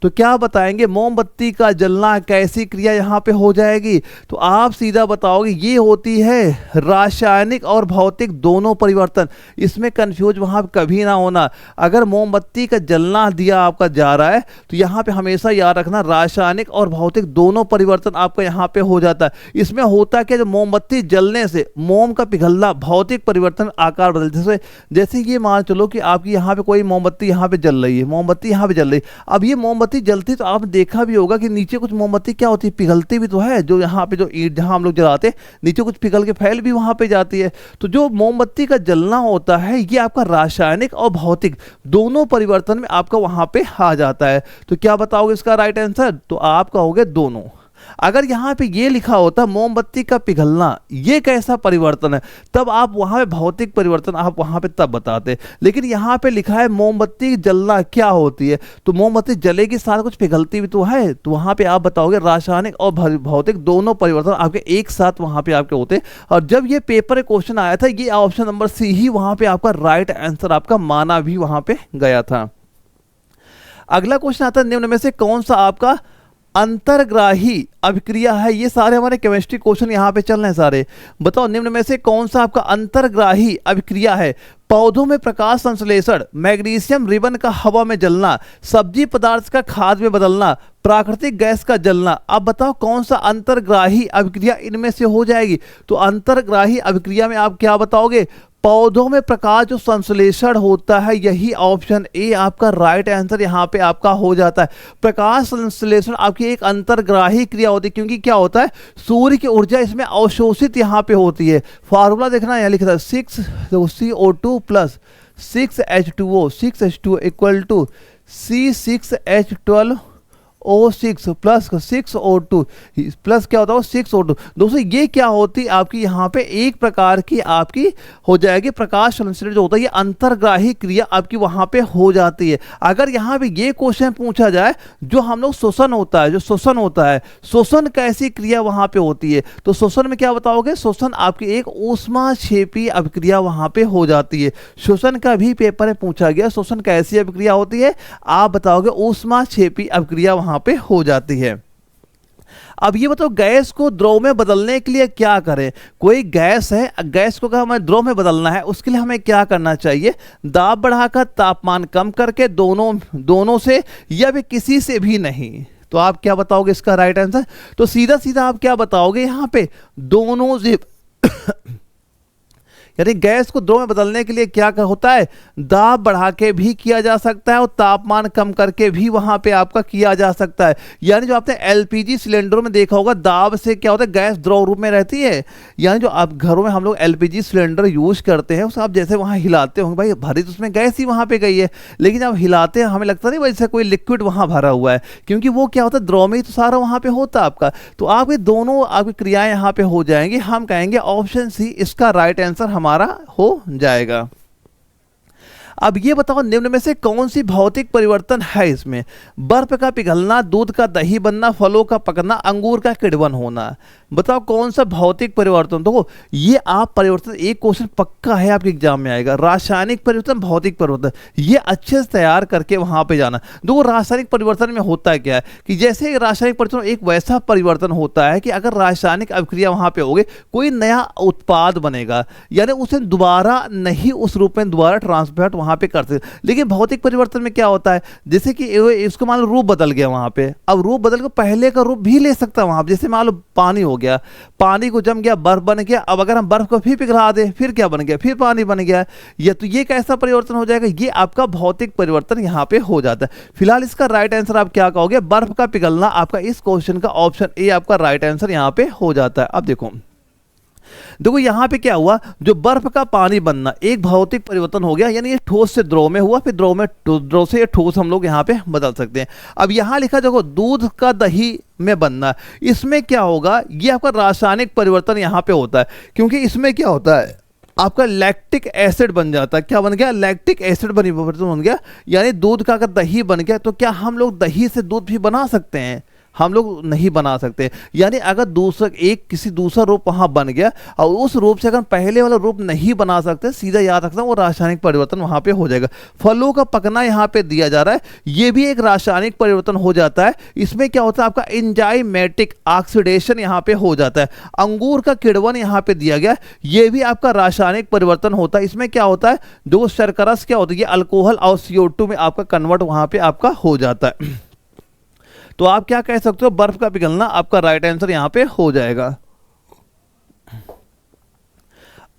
तो क्या बताएंगे? मोमबत्ती का जलना कैसी क्रिया यहाँ पे हो जाएगी? तो आप सीधा बताओगे ये होती है रासायनिक और भौतिक दोनों परिवर्तन। इसमें कंफ्यूज वहाँ पे कभी ना होना। अगर मोमबत्ती का जलना दिया आपका जा रहा है तो यहाँ पे हमेशा याद रखना रासायनिक और भौतिक दोनों परिवर्तन आपका यहाँ पे हो जाता है। इसमें होता क्या? जो मोमबत्ती जलने से मोम का पिघलना, भौतिक परिवर्तन, आकार बदलने से। जैसे ये मान चलो कि आपकी यहाँ पे कोई मोमबत्ती यहाँ पे जल रही है, मोमबत्ती यहाँ पे जल रही है। अब ये मोमबत्ती मोमबत्ती जलती तो आपने देखा भी होगा कि नीचे कुछ मोमबत्ती क्या होती है, पिघलती भी तो है, जो यहाँ पे जो ईंट जहाँ हम लोग जलाते हैं नीचे कुछ पिघल के फैल भी वहाँ पे जाती है। तो जो मोमबत्ती का जलना होता है ये आपका रासायनिक और भौतिक दोनों परिवर्तन में आपका वहाँ पे आ जाता है। तो क्या बताओगे इसका राइट आंसर? तो आप कहोगे दोनों। अगर यहाँ पे ये लिखा होता मोमबत्ती का पिघलना ये कैसा परिवर्तन है, तब आप वहाँ पे भौतिक परिवर्तन आप वहाँ पे तब बताते। लेकिन यहाँ पे लिखा है मोमबत्ती जलना क्या होती है, तो मोमबत्ती जलेगी साथ कुछ पिघलती भी तो है, तो वहाँ पे आप बताओगे रासायनिक और भौतिक दोनों परिवर्तन आपके एक साथ वहाँ पे आपके होते। और जब ये पेपर क्वेश्चन आया था ये ऑप्शन नंबर सी ही वहाँ पे आपका राइट आंसर आपका माना भी वहाँ पे गया था। अगला क्वेश्चन आता है निम्न में से कौन सा आपका अंतर्ग्राही अभिक्रिया है। ये सारे हमारे केमिस्ट्री क्वेश्चन यहाँ पे चल रहे हैं सारे। बताओ निम्न में से कौन सा आपका अंतर्ग्राही अभिक्रिया है। पौधों में प्रकाश संश्लेषण, मैग्नीशियम रिबन का हवा में जलना, सब्जी पदार्थ का खाद में बदलना, प्राकृतिक गैस का जलना। अब बताओ कौन सा अंतर्ग्राही अभिक्रिया इनमें से हो जाएगी। तो अंतर्ग्राही अभिक्रिया में आप क्या बताओगे, पौधों में प्रकाश जो संश्लेषण होता है यही ऑप्शन ए आपका राइट आंसर यहाँ पे आपका हो जाता है। प्रकाश संश्लेषण आपकी एक अंतर्ग्राही क्रिया होती है, क्योंकि क्या होता है सूर्य की ऊर्जा इसमें अवशोषित यहाँ पे होती है। फॉर्मूला देखना यहाँ लिखा था 6CO2 plus 6H2O, 6H2O equal to C6H12O6 plus 6O2 plus क्या होता है 6O2। दोस्तों ये क्या होती है आपकी यहाँ पे एक प्रकार की आपकी हो जाएगी प्रकाश संश्लेषण जो होता है, ये अंतर्ग्राही क्रिया आपकी वहाँ पे हो जाती है। अगर यहाँ पे ये क्वेश्चन पूछा जाए जो हम लोग शोषण होता है, जो शोषण होता है, शोषण कैसी क्रिया वहाँ पे होती है, तो शोषण में क्या बताओगे, शोषण आपकी एक ऊष्माक्षेपी अभिक्रिया वहाँ पे हो जाती है। शोषण का भी पेपर में पूछा गया, शोषण कैसी अभिक्रिया होती है, आप बताओगे ऊष्माक्षेपी अभिक्रिया वहाँ पे हो जाती है। अब ये बताओ गैस को द्रव में बदलने के लिए क्या करें। कोई गैस है, गैस को हमें द्रव में बदलना है, उसके लिए हमें क्या करना चाहिए, दाब बढ़ाकर तापमान कम करके दोनों से या भी किसी से भी नहीं। तो आप क्या बताओगे इसका राइट आंसर। तो सीधा सीधा आप क्या बताओगे यहाँ पे दोनों से यानी गैस को द्रव में बदलने के लिए क्या होता है, दाब बढ़ा के भी किया जा सकता है और तापमान कम करके भी वहां पे आपका किया जा सकता है। यानी जो आपने एलपीजी सिलेंडरों में देखा होगा दाब से क्या होता है गैस द्रव रूप में रहती है। यानी जो आप घरों में हम लोग एलपीजी सिलेंडर यूज करते हैं उसे आप जैसे वहां हिलाते होंगे, भाई भरी तो उसमें गैस ही वहां पे गई है, लेकिन जब हिलाते हैं हमें लगता नहीं वैसे कोई लिक्विड वहां भरा हुआ है, क्योंकि वो क्या होता है द्रव में ही तो सारा वहां पे होता है आपका। तो आपके दोनों आपकी क्रियाएं यहाँ पे हो जाएंगी। हम कहेंगे ऑप्शन सी इसका राइट आंसर हमारा हो जाएगा। अब ये बताओ निम्न में से कौन सी भौतिक परिवर्तन है इसमें, बर्फ का पिघलना, दूध का दही बनना, फलों का पकना, अंगूर का किण्वन होना। बताओ कौन सा भौतिक परिवर्तन। देखो ये आप परिवर्तन एक क्वेश्चन पक्का है आपके एग्जाम में आएगा, रासायनिक परिवर्तन, भौतिक परिवर्तन, ये अच्छे से तैयार करके वहां पे जाना। देखो रासायनिक परिवर्तन में होता है क्या है कि जैसे रासायनिक परिवर्तन एक वैसा परिवर्तन होता है कि अगर रासायनिक अभिक्रिया वहां पे होगी कोई नया उत्पाद बनेगा, यानी उसे दोबारा नहीं उस रूप में दोबारा ट्रांसफर वहां पे कर सकते। लेकिन भौतिक परिवर्तन में क्या होता है, जैसे कि इसको मान लो रूप बदल गया वहां पे, अब रूप बदल के पहले का रूप भी ले सकता है वहां पे। जैसे मान लो पानी हो गया, पानी को जम गया, बर्फ बन गया, अब अगर हम बर्फ को फिर पिघला दे फिर क्या बन गया, फिर पानी बन गया। ये तो ये कैसा परिवर्तन हो जाएगा, ये आपका भौतिक परिवर्तन यहाँ पे हो जाता है। फिलहाल इसका राइट आंसर आप क्या कहोगे, बर्फ का पिघलना आपका इस क्वेश्चन का ऑप्शन ए आपका राइट आंसर यहाँ पे हो जाता है। अब देखो यहां पे क्या हुआ, जो बर्फ का पानी बनना एक भौतिक परिवर्तन हो गया, यानी ये ठोस से द्रव में हुआ, फिर द्रव से ठोस हम लोग यहां पे बदल सकते हैं। अब यहां लिखा देखो दूध का दही में बनना, इसमें क्या होगा, ये आपका रासायनिक परिवर्तन यहां पे होता है, क्योंकि इसमें क्या होता है आपका लैक्टिक एसिड बन जाता है। क्या बन गया, लैक्टिक एसिड बन गया, यानी दूध का अगर दही बन गया तो क्या हम लोग दही से दूध भी बना सकते हैं, हम लोग नहीं बना सकते। यानी अगर किसी दूसरा रूप वहां बन गया और उस रूप से अगर पहले वाला रूप नहीं बना सकते, सीधा याद रखना वो रासायनिक परिवर्तन वहां पे हो जाएगा। फलों का पकना यहाँ पे दिया जा रहा है, ये भी एक रासायनिक परिवर्तन हो जाता है। इसमें क्या होता है आपका एंजाइमेटिक ऑक्सीडेशन यहाँ पे हो जाता है। अंगूर का किण्वन यहाँ पे दिया गया, ये भी आपका रासायनिक परिवर्तन होता है। इसमें क्या होता है, जो शर्करस क्या होता है, ये अल्कोहल और CO2 में आपका कन्वर्ट वहां पे आपका हो जाता है। तो आप क्या कह सकते हो, बर्फ का पिघलना आपका राइट आंसर यहां पे हो जाएगा।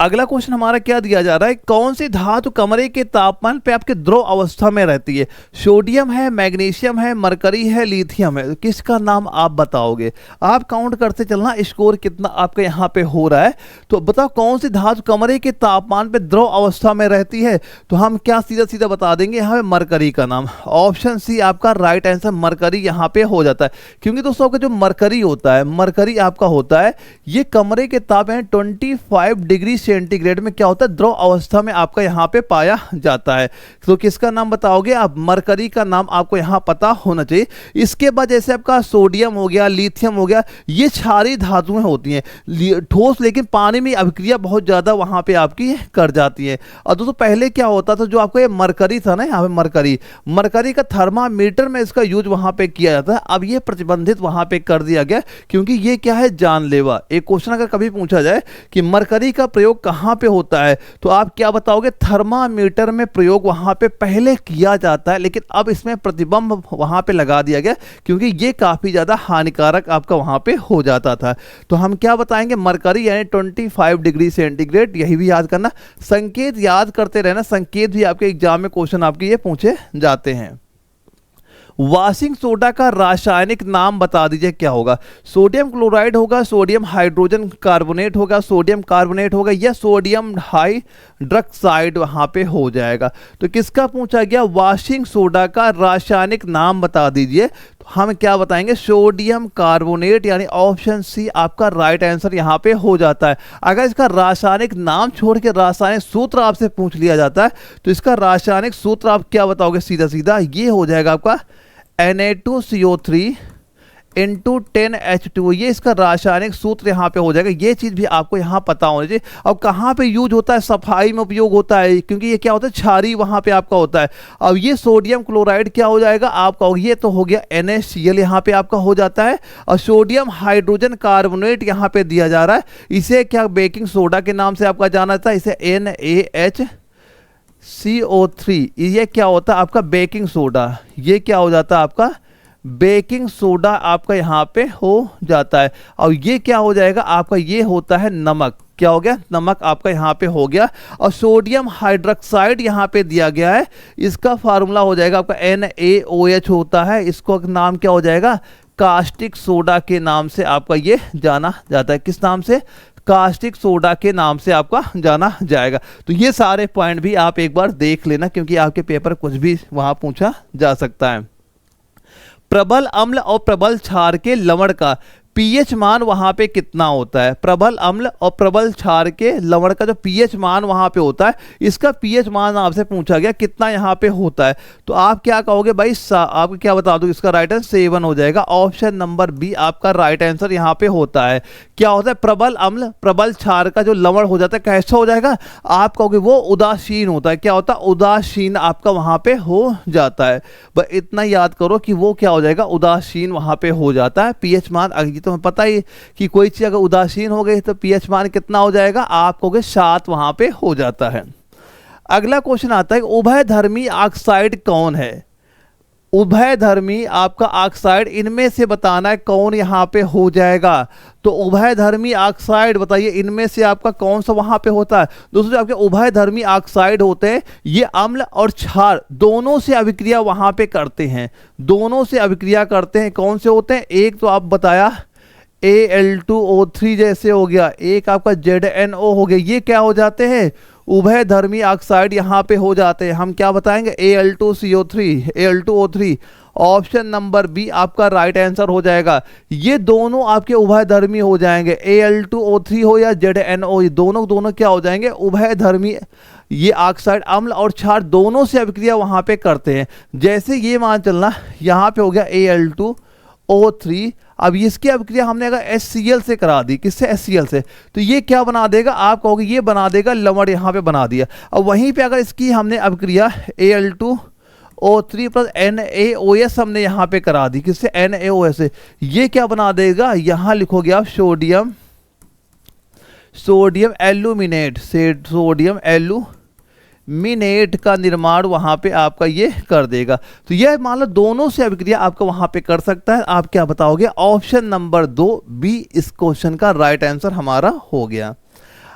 अगला क्वेश्चन हमारा क्या दिया जा रहा है, कौन सी धातु कमरे के तापमान पे आपके द्रव अवस्था में रहती है? सोडियम है, मैग्नीशियम है, मरकरी है, लिथियम है, किसका नाम आप बताओगे? आप काउंट करते चलना स्कोर कितना आपका यहाँ पे हो रहा है। तो बताओ कौन सी धातु कमरे के तापमान पे द्रव अवस्था में रहती है? तो हम क्या सीधा सीधा बता देंगे, यहाँ पे मरकरी का नाम। ऑप्शन सी आपका राइट आंसर मरकरी यहाँ पे हो जाता है, क्योंकि दोस्तों का जो मरकरी होता है, मरकरी आपका होता है ये कमरे के तापमान 25 डिग्री सेंटीग्रेड में क्या होता है, द्रव अवस्था में आपका यहाँ पे पाया जाता है। तो किसका नाम बताओगे आप? मरकरी का नाम आपको यहाँ पता होना चाहिए। इसके बाद जैसे आपका सोडियम हो गया, लिथियम हो गया, ये क्षारीय धातुएं होती हैं ठोस, लेकिन पानी में अभिक्रिया बहुत ज्यादा वहां पे आपकी कर जाती है। और दोस्तों पहले क्या होता था, जो आपका ये मरकरी था ना, यहाँ पे मरकरी का थर्मामीटर में इसका यूज वहां पे किया जाता है। अब ये प्रतिबंधित वहां पे कर दिया गया, क्योंकि ये क्या है, जानलेवा। एक क्वेश्चन अगर कभी पूछा जाए कि मरकरी का प्रयोग कहां पे होता है, तो आप क्या बताओगे? थर्मामीटर में प्रयोग वहां पे पहले किया जाता है, लेकिन अब इसमें प्रतिबंध वहां पे लगा दिया गया, क्योंकि ये काफी ज्यादा हानिकारक आपका वहां पे हो जाता था। तो हम क्या बताएंगे? मरकरी यानी 25 डिग्री सेंटीग्रेड। यही भी याद करना, संकेत याद करते रहना, संकेत भी आपके एग्जाम में क्वेश्चन आपके ये पूछे जाते हैं। वॉशिंग सोडा का रासायनिक नाम बता दीजिए क्या होगा? सोडियम क्लोराइड होगा, सोडियम हाइड्रोजन कार्बोनेट होगा, सोडियम कार्बोनेट होगा, या सोडियम हाइड्रोक्साइड वहां पे हो जाएगा। तो किसका पूछा गया? वॉशिंग सोडा का रासायनिक नाम बता दीजिए। तो हम क्या बताएंगे? सोडियम कार्बोनेट, यानी ऑप्शन सी आपका राइट आंसर यहाँ पे हो जाता है। अगर इसका रासायनिक नाम छोड़ के रासायनिक सूत्र आपसे पूछ लिया जाता है, तो इसका रासायनिक सूत्र आप क्या बताओगे? सीधा सीधा ये हो जाएगा आपका Na2CO3 इंटू 10H2, ये इसका रासायनिक सूत्र यहाँ पे हो जाएगा। ये चीज भी आपको यहाँ पता होनी चाहिए। अब कहाँ पे यूज होता है? सफाई में उपयोग होता है, क्योंकि ये क्या होता है, क्षारीय वहाँ पे आपका होता है। अब ये सोडियम क्लोराइड क्या हो जाएगा आपका? ये तो हो गया NaCl यहाँ पे आपका हो जाता है, और सोडियम हाइड्रोजन कार्बोनेट यहाँ पे दिया जा रहा है। इसे क्या बेकिंग सोडा के नाम से आपका जाना जाता है, इसे NaHCO3, ये क्या होता है आपका? Baking soda. ये क्या हो जाता है आपका? बेकिंग सोडा आपका यहाँ पे हो जाता है। और ये क्या हो जाएगा आपका? ये होता है नमक। क्या हो गया? नमक आपका यहाँ पे हो गया। और सोडियम हाइड्रोक्साइड यहाँ पे दिया गया है, इसका फार्मूला हो जाएगा आपका NaOH होता है। इसको नाम क्या हो जाएगा? कास्टिक सोडा के नाम से आपका ये जाना जाता है। किस नाम से? कास्टिक सोडा के नाम से आपका जाना जाएगा। तो ये सारे पॉइंट भी आप एक बार देख लेना, क्योंकि आपके पेपर कुछ भी वहां पूछा जा सकता है। प्रबल अम्ल और प्रबल क्षार के लवण का पीएच मान वहां पे कितना होता है? प्रबल अम्ल और प्रबल क्षार के लवण का जो पीएच मान वहां पे होता है, इसका पीएच मान आपसे पूछा गया कितना यहाँ पे होता है। तो आप क्या कहोगे भाई? आप क्या बता दो? इसका राइट आंसर 7 हो जाएगा। ऑप्शन नंबर बी आपका राइट आंसर यहाँ पे होता है। क्या होता है? प्रबल अम्ल प्रबल क्षार का जो लवण हो जाता है कैसा हो जाएगा? आप कहोगे वो उदासीन होता है। क्या होता है? उदासीन आपका वहां पे हो जाता है। बस इतना याद करो कि वो क्या हो जाएगा? उदासीन वहां पे हो जाता है। पीएच मान तो हमें पता ही कि कोई चीज अगर उदासीन हो गई तो पीएच मान कितना हो जाएगा? आप कहोगे 7 वहां पे हो जाता है। अगला क्वेश्चन आता है, उभयधर्मी ऑक्साइड कौन है? उभयधर्मी आपका ऑक्साइड इनमें से बताना है कौन यहाँ पे हो जाएगा। तो उभयधर्मी ऑक्साइड बताइए, इनमें से आपका कौन सा वहां पे होता है? दोस्तों जो आपके उभयधर्मी ऑक्साइड होते हैं, ये अम्ल और क्षार दोनों से अभिक्रिया वहां पे करते हैं। दोनों से अभिक्रिया करते हैं। कौन से होते हैं? एक तो आप बताया Al2O3 जैसे हो गया, एक आपका ZNO हो गया। ये क्या हो जाते हैं? उभयधर्मी ऑक्साइड यहाँ पे हो जाते हैं। हम क्या बताएंगे? Al2CO3 ऑप्शन नंबर बी आपका राइट आंसर हो जाएगा। ये दोनों आपके उभयधर्मी हो जाएंगे। Al2O3 हो या ZNO, ये दोनों क्या हो जाएंगे? उभयधर्मी। ये ऑक्साइड अम्ल और क्षार दोनों से अभिक्रिया वहां पे करते हैं। जैसे ये मान चलना, यहाँ पे हो गया Al2O3। अब इसकी अभिक्रिया हमने अगर HCl से करा दी, किससे? HCl से, तो ये क्या बना देगा? आप कहोगे ये बना देगा लवण, यहाँ पे बना दिया। अब वहीं पे अगर इसकी हमने अभिक्रिया Al2O3 प्लस NaOH हमने यहाँ पे करा दी, किससे? NaOH से, ये क्या बना देगा? यहाँ लिखोगे आप सोडियम एल्यूमिनेट से सोडियम एल्यूमिनेट का निर्माण वहां पे आपका ये कर देगा। तो ये मान लो दोनों से अभिक्रिया आपका वहां पे कर सकता है। आप क्या बताओगे? ऑप्शन नंबर 2 बी इस क्वेश्चन का राइट आंसर हमारा हो गया।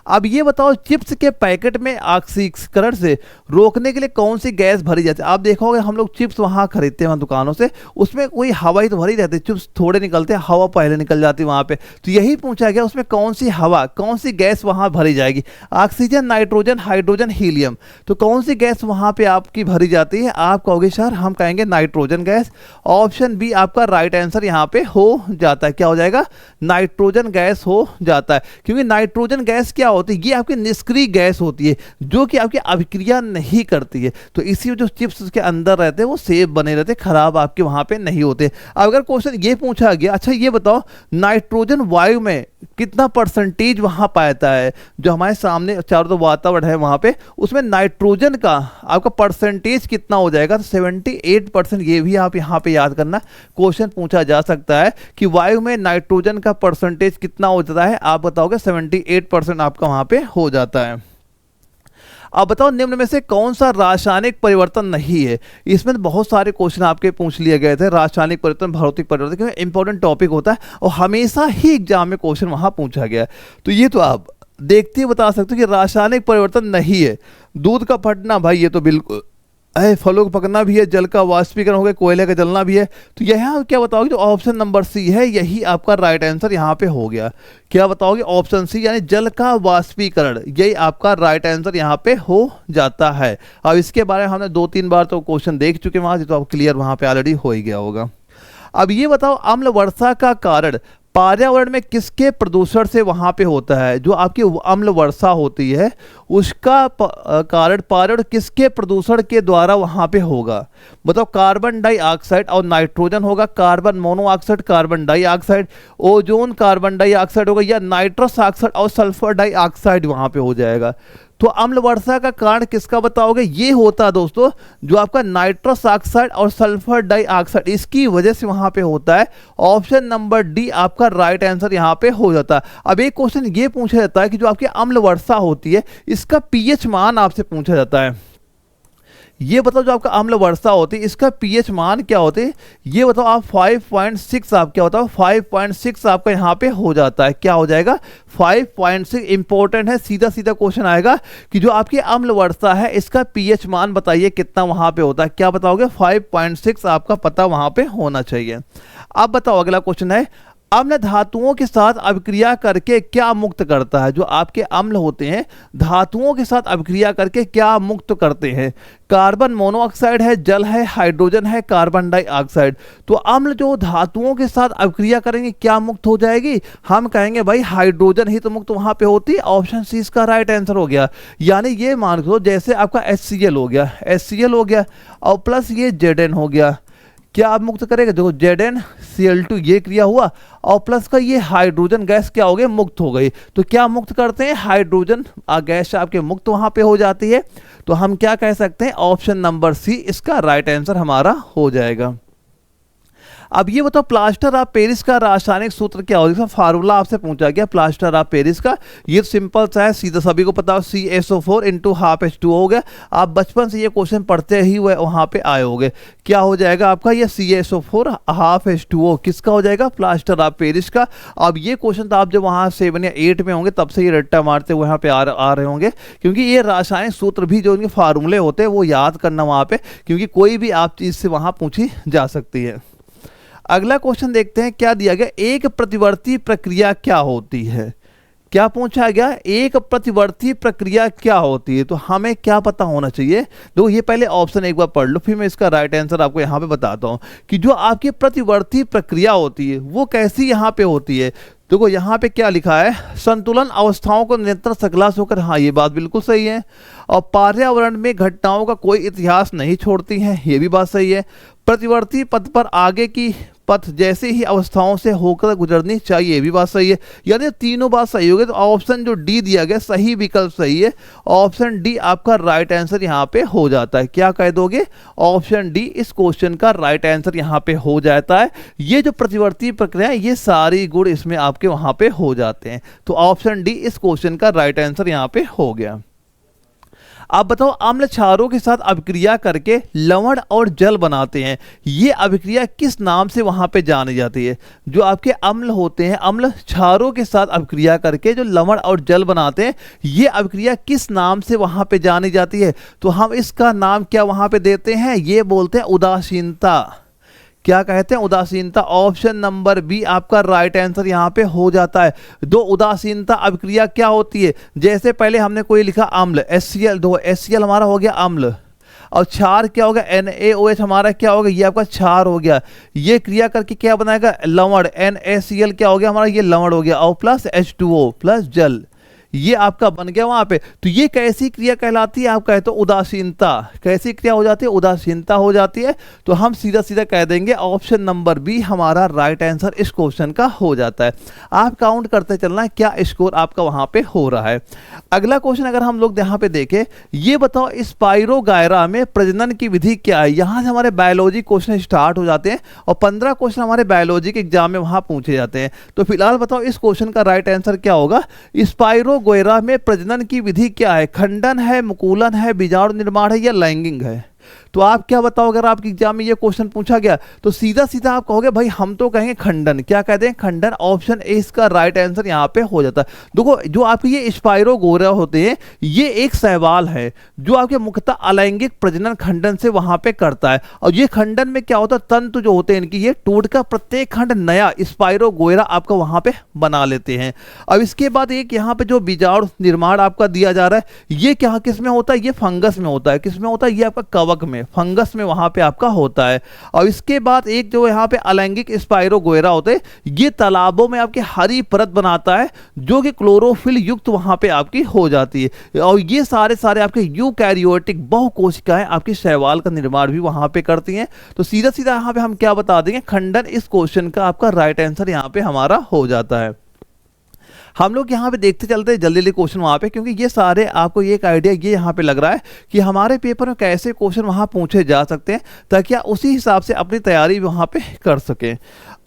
अब ये बताओ चिप्स के पैकेट में ऑक्सीकरण से रोकने के लिए कौन सी गैस भरी जाती है। आप देखोगे हम लोग चिप्स वहाँ खरीदते हैं वहाँ दुकानों से, उसमें कोई हवा ही तो भरी रहती है, चिप्स थोड़े निकलते हैं, हवा पहले निकल जाती है वहाँ पे। तो यही पूछा गया उसमें कौन सी हवा, कौन सी गैस वहाँ भरी जाएगी, ऑक्सीजन, नाइट्रोजन, हाइड्रोजन, हीलियम। तो कौन सी गैस वहाँ पे आपकी भरी जाती है। आप कहोगे सर हम कहेंगे नाइट्रोजन गैस। ऑप्शन बी आपका राइट आंसर यहाँ पे हो जाता है। क्या हो जाएगा, नाइट्रोजन गैस हो जाता है। क्योंकि नाइट्रोजन गैस क्या होती है, ये आपकी निष्क्रिय गैस होती है जो कि आपकी अभिक्रिया नहीं करती है। तो इसी जो चिप्स के अंदर रहते हैं वो सेफ बने रहते, खराब आपके वहां पे नहीं होते। अगर क्वेश्चन ये पूछा गया, अच्छा ये बताओ नाइट्रोजन वायु में कितना परसेंटेज वहां पाता है, जो हमारे सामने चारों तो वातावरण है वहां पे, उसमें नाइट्रोजन का आपका परसेंटेज कितना हो जाएगा। तो 78%। ये भी आप यहाँ पे याद करना, क्वेश्चन पूछा जा सकता है कि वायु में नाइट्रोजन का परसेंटेज कितना हो जाता है। आप बताओगे 78% आपका वहां पे हो जाता है। अब बताओ निम्न में से कौन सा रासायनिक परिवर्तन नहीं है। इसमें बहुत सारे क्वेश्चन आपके पूछ लिए गए थे, रासायनिक परिवर्तन, भौतिक परिवर्तन, क्योंकि इंपॉर्टेंट टॉपिक होता है और हमेशा ही एग्जाम में क्वेश्चन वहां पूछा गया है। तो ये तो आप देखते ही बता सकते हो कि रासायनिक परिवर्तन नहीं है। दूध का फटना भाई ये तो बिल्कुल है, फलों का पकना भी है, जल का वाष्पीकरण हो गया, कोयले का जलना भी है। तो यहाँ क्या बताओगे, जो ऑप्शन नंबर सी है यही आपका राइट आंसर यहाँ पे हो गया। क्या बताओगे, ऑप्शन सी यानी जल का वाष्पीकरण, यही आपका राइट आंसर यहाँ पे हो जाता है। अब इसके बारे में हमने 2-3 बार तो क्वेश्चन देख चुके हैं वहाँ, तो आप क्लियर वहाँ पे ऑलरेडी हो ही गया होगा। अब ये बताओ अम्ल वर्षा का कारण पर्यावरण में किसके प्रदूषण से वहां पे होता है। जो आपकी अम्ल वर्षा होती है उसका कारण पर्यावरण किसके प्रदूषण के द्वारा वहां पे होगा। बताओ कार्बन डाइऑक्साइड और नाइट्रोजन होगा, carbon monoxide, carbon dioxide, ozone carbon dioxide होगा, या नाइट्रस ऑक्साइड और सल्फर डाइऑक्साइड वहां पे हो जाएगा। तो अम्ल वर्षा का कारण किसका बताओगे, ये होता है दोस्तों जो आपका नाइट्रस ऑक्साइड और सल्फर डाइऑक्साइड, इसकी वजह से वहां पे होता है। ऑप्शन नंबर डी आपका राइट आंसर यहां पे हो जाता है। अब एक क्वेश्चन ये पूछा जाता है कि जो आपकी अम्ल वर्षा होती है इसका पीएच मान आपसे पूछा जाता है। ये बताओ जो आपका अम्ल वर्षा होती है इसका पीएच मान क्या होते हैं, ये बताओ आप 5.6, आप क्या बताओ 5.6 आपका यहाँ पे हो जाता है। क्या हो जाएगा 5.6। इंपॉर्टेंट है, सीधा सीधा क्वेश्चन आएगा कि जो आपकी अम्ल वर्षा है इसका पीएच मान बताइए कितना वहां पे होता है। क्या बताओगे 5.6 आपका पता वहां पे होना चाहिए। अब बताओ अगला क्वेश्चन है, अम्ल धातुओं के साथ अभिक्रिया करके क्या मुक्त करता है। जो आपके अम्ल होते हैं धातुओं के साथ अभिक्रिया करके क्या मुक्त करते हैं। कार्बन मोनोऑक्साइड है, जल है, हाइड्रोजन है, कार्बन डाइऑक्साइड। तो अम्ल जो धातुओं के साथ अभिक्रिया करेंगे क्या मुक्त हो जाएगी, हम कहेंगे भाई हाइड्रोजन ही तो मुक्त वहां पे होती है। ऑप्शन सी इसका राइट आंसर हो गया। यानी ये मान लो जैसे आपका HCl हो गया, HCl हो गया और प्लस ये Zn हो गया, क्या आप मुक्त करेंगे, देखो ZnCl2 ये क्रिया हुआ और प्लस का ये हाइड्रोजन गैस क्या हो गई, मुक्त हो गई। तो क्या मुक्त करते हैं, हाइड्रोजन गैस आपके मुक्त वहां पे हो जाती है। तो हम क्या कह सकते हैं, ऑप्शन नंबर सी इसका राइट आंसर हमारा हो जाएगा। अब ये बताओ प्लास्टर ऑफ पेरिस का रासायनिक सूत्र क्या होगा। फार्मूला आपसे पूछा गया प्लास्टर ऑफ पेरिस का, ये सिंपल सा है, सीधा सभी को पता हो, CaSO4 × ½ हो गया। आप बचपन से ये क्वेश्चन पढ़ते ही वहां पे आए होंगे। क्या हो जाएगा आपका ये CaSO4 ½ किसका हो जाएगा, प्लास्टर ऑफ पेरिस का। अब ये क्वेश्चन तो आप जब वहाँ 7 या 8 में होंगे तब से ये रट्टा मारते हुए यहाँ पे आ रहे होंगे, क्योंकि ये रासायनिक सूत्र भी जो इनके फार्मूले होते हैं वो याद करना वहाँ पे, क्योंकि कोई भी आप चीज से वहाँ पूछी जा सकती है। अगला क्वेश्चन देखते हैं क्या दिया गया, एक प्रतिवर्ती प्रक्रिया क्या होती है। क्या पूछा गया, एक प्रतिवर्ती प्रक्रिया क्या होती है। तो हमें क्या पता होना चाहिए, तो ये पहले ऑप्शन एक बार पढ़ लो, फिर मैं इसका राइट आंसर आपको यहाँ पे बताता हूँ कि जो आपकी प्रतिवर्ती प्रक्रिया होती है वो कैसी यहाँ पे होती है। देखो यहाँ पे क्या लिखा है, संतुलन अवस्थाओं को निरंतर सकला से होकर, हाँ ये बात बिल्कुल सही है। और पर्यावरण में घटनाओं का कोई इतिहास नहीं छोड़ती हैं, ये भी बात सही है। प्रतिवर्ती पथ पर आगे की पथ जैसे ही अवस्थाओं से होकर गुजरनी चाहिए, ये भी बात सही है। यानी तीनों बात सही हो गई। तो ऑप्शन जो डी दिया गया सही विकल्प सही है। ऑप्शन डी आपका राइट आंसर यहाँ पे हो जाता है। क्या कह दोगे, ऑप्शन डी इस क्वेश्चन का राइट आंसर यहाँ पे हो जाता है। ये जो प्रतिवर्ती प्रक्रिया है ये सारी गुण इसमें आपके वहां पे हो जाते हैं। तो ऑप्शन डी इस क्वेश्चन का राइट आंसर यहाँ पे हो गया। आप बताओ, अम्ल क्षारों के साथ अभिक्रिया करके लवण और जल बनाते हैं, ये अभिक्रिया किस नाम से वहां पे जानी जाती है? जो आपके अम्ल होते हैं, अम्ल क्षारों के साथ अभिक्रिया करके जो लवण और जल बनाते हैं, ये अभिक्रिया किस नाम से वहां पे जानी जाती है? तो हम इसका नाम क्या वहां पे देते हैं? ये बोलते हैं उदासीनता। क्या कहते हैं? उदासीनता। ऑप्शन नंबर बी आपका राइट आंसर यहां पे हो जाता है। दो उदासीनता अभिक्रिया क्या होती है? जैसे पहले हमने कोई लिखा अम्ल HCl, दो HCl हमारा हो गया अम्ल, और क्षार क्या होगा? NaOH हमारा क्या होगा? ये आपका क्षार हो गया। ये क्रिया करके क्या बनाएगा? लवण। NaCl क्या हो गया हमारा? ये लवण हो गया, और प्लस H2O प्लस जल, ये आपका बन गया वहां पे। तो ये कैसी क्रिया कहलाती है? आप कहे तो उदासीनता। कैसी क्रिया हो जाती है? उदासीनता हो जाती है। तो हम सीधा सीधा कह देंगे ऑप्शन नंबर बी हमारा राइट आंसर इस क्वेश्चन का हो जाता है। आप काउंट करते चलना है क्या स्कोर आपका वहां पे हो रहा है। अगला क्वेश्चन अगर हम लोग यहाँ पे देखें, ये बताओ स्पाइरोगायरा में प्रजनन की विधि क्या है? यहाँ से हमारे बायोलॉजी क्वेश्चन स्टार्ट हो जाते हैं और 15 क्वेश्चन हमारे बायोलॉजी के एग्जाम में वहां पूछे जाते हैं। तो फिलहाल बताओ इस क्वेश्चन का राइट आंसर क्या होगा? स्पाइरोगोयरा में प्रजनन की विधि क्या है? खंडन है, मुकुलन है, बीजाणु निर्माण है, या लैंगिंग है? तो आप क्या बताओ? अगर आपके एग्जाम में ये क्वेश्चन पूछा गया तो सीधा सीधा आप कहोगे भाई हम तो कहेंगे खंडन। क्या कहते हैं? खंडन। ऑप्शन ए इसका राइट आंसर यहाँ पे हो जाता है। देखो, जो आपके ये स्पाइरोगोरा होते हैं, ये एक शैवाल है जो आपके मुख्यतः अलैंगिक प्रजनन खंडन से वहां पे करता है। और ये खंडन में क्या होता है? तंतु जो होते हैं इनकी, ये टूटकर प्रत्येक खंड नया स्पाइरोगोरा आपका वहां पे बना लेते हैं। अब इसके बाद एक यहाँ पे जो बीजाणु निर्माण आपका दिया जा रहा है, ये क्या किस में होता है? ये फंगस में होता है। किस में होता है? ये आपका कवक में, फंगस में वहां पे आपका होता है। और इसके बाद एक जो यहाँ पे अलैंगिक स्पाइरोगोरा होते हैं, ये तालाबों में आपकी हरी परत बनाता है जो कि क्लोरोफिल युक्त वहां पे आपकी हो जाती है। और ये सारे सारे आपके यूकैरियोटिक बहुकोशिकाएं आपकी शैवाल का निर्माण भी वहां पे करती हैं। तो सीधा सीधा यहाँ पे हम क्या बता देंगे? खंडन इस क्वेश्चन का आपका राइट आंसर यहाँ पे हमारा हो जाता है। हम लोग यहाँ पे देखते चलते हैं जल्दी जल्दी क्वेश्चन वहाँ पे, क्योंकि ये सारे आपको एक आइडिया ये यहाँ पे लग रहा है कि हमारे पेपर में कैसे क्वेश्चन वहाँ पूछे जा सकते हैं, ताकि आप उसी हिसाब से अपनी तैयारी वहाँ पे कर सकें।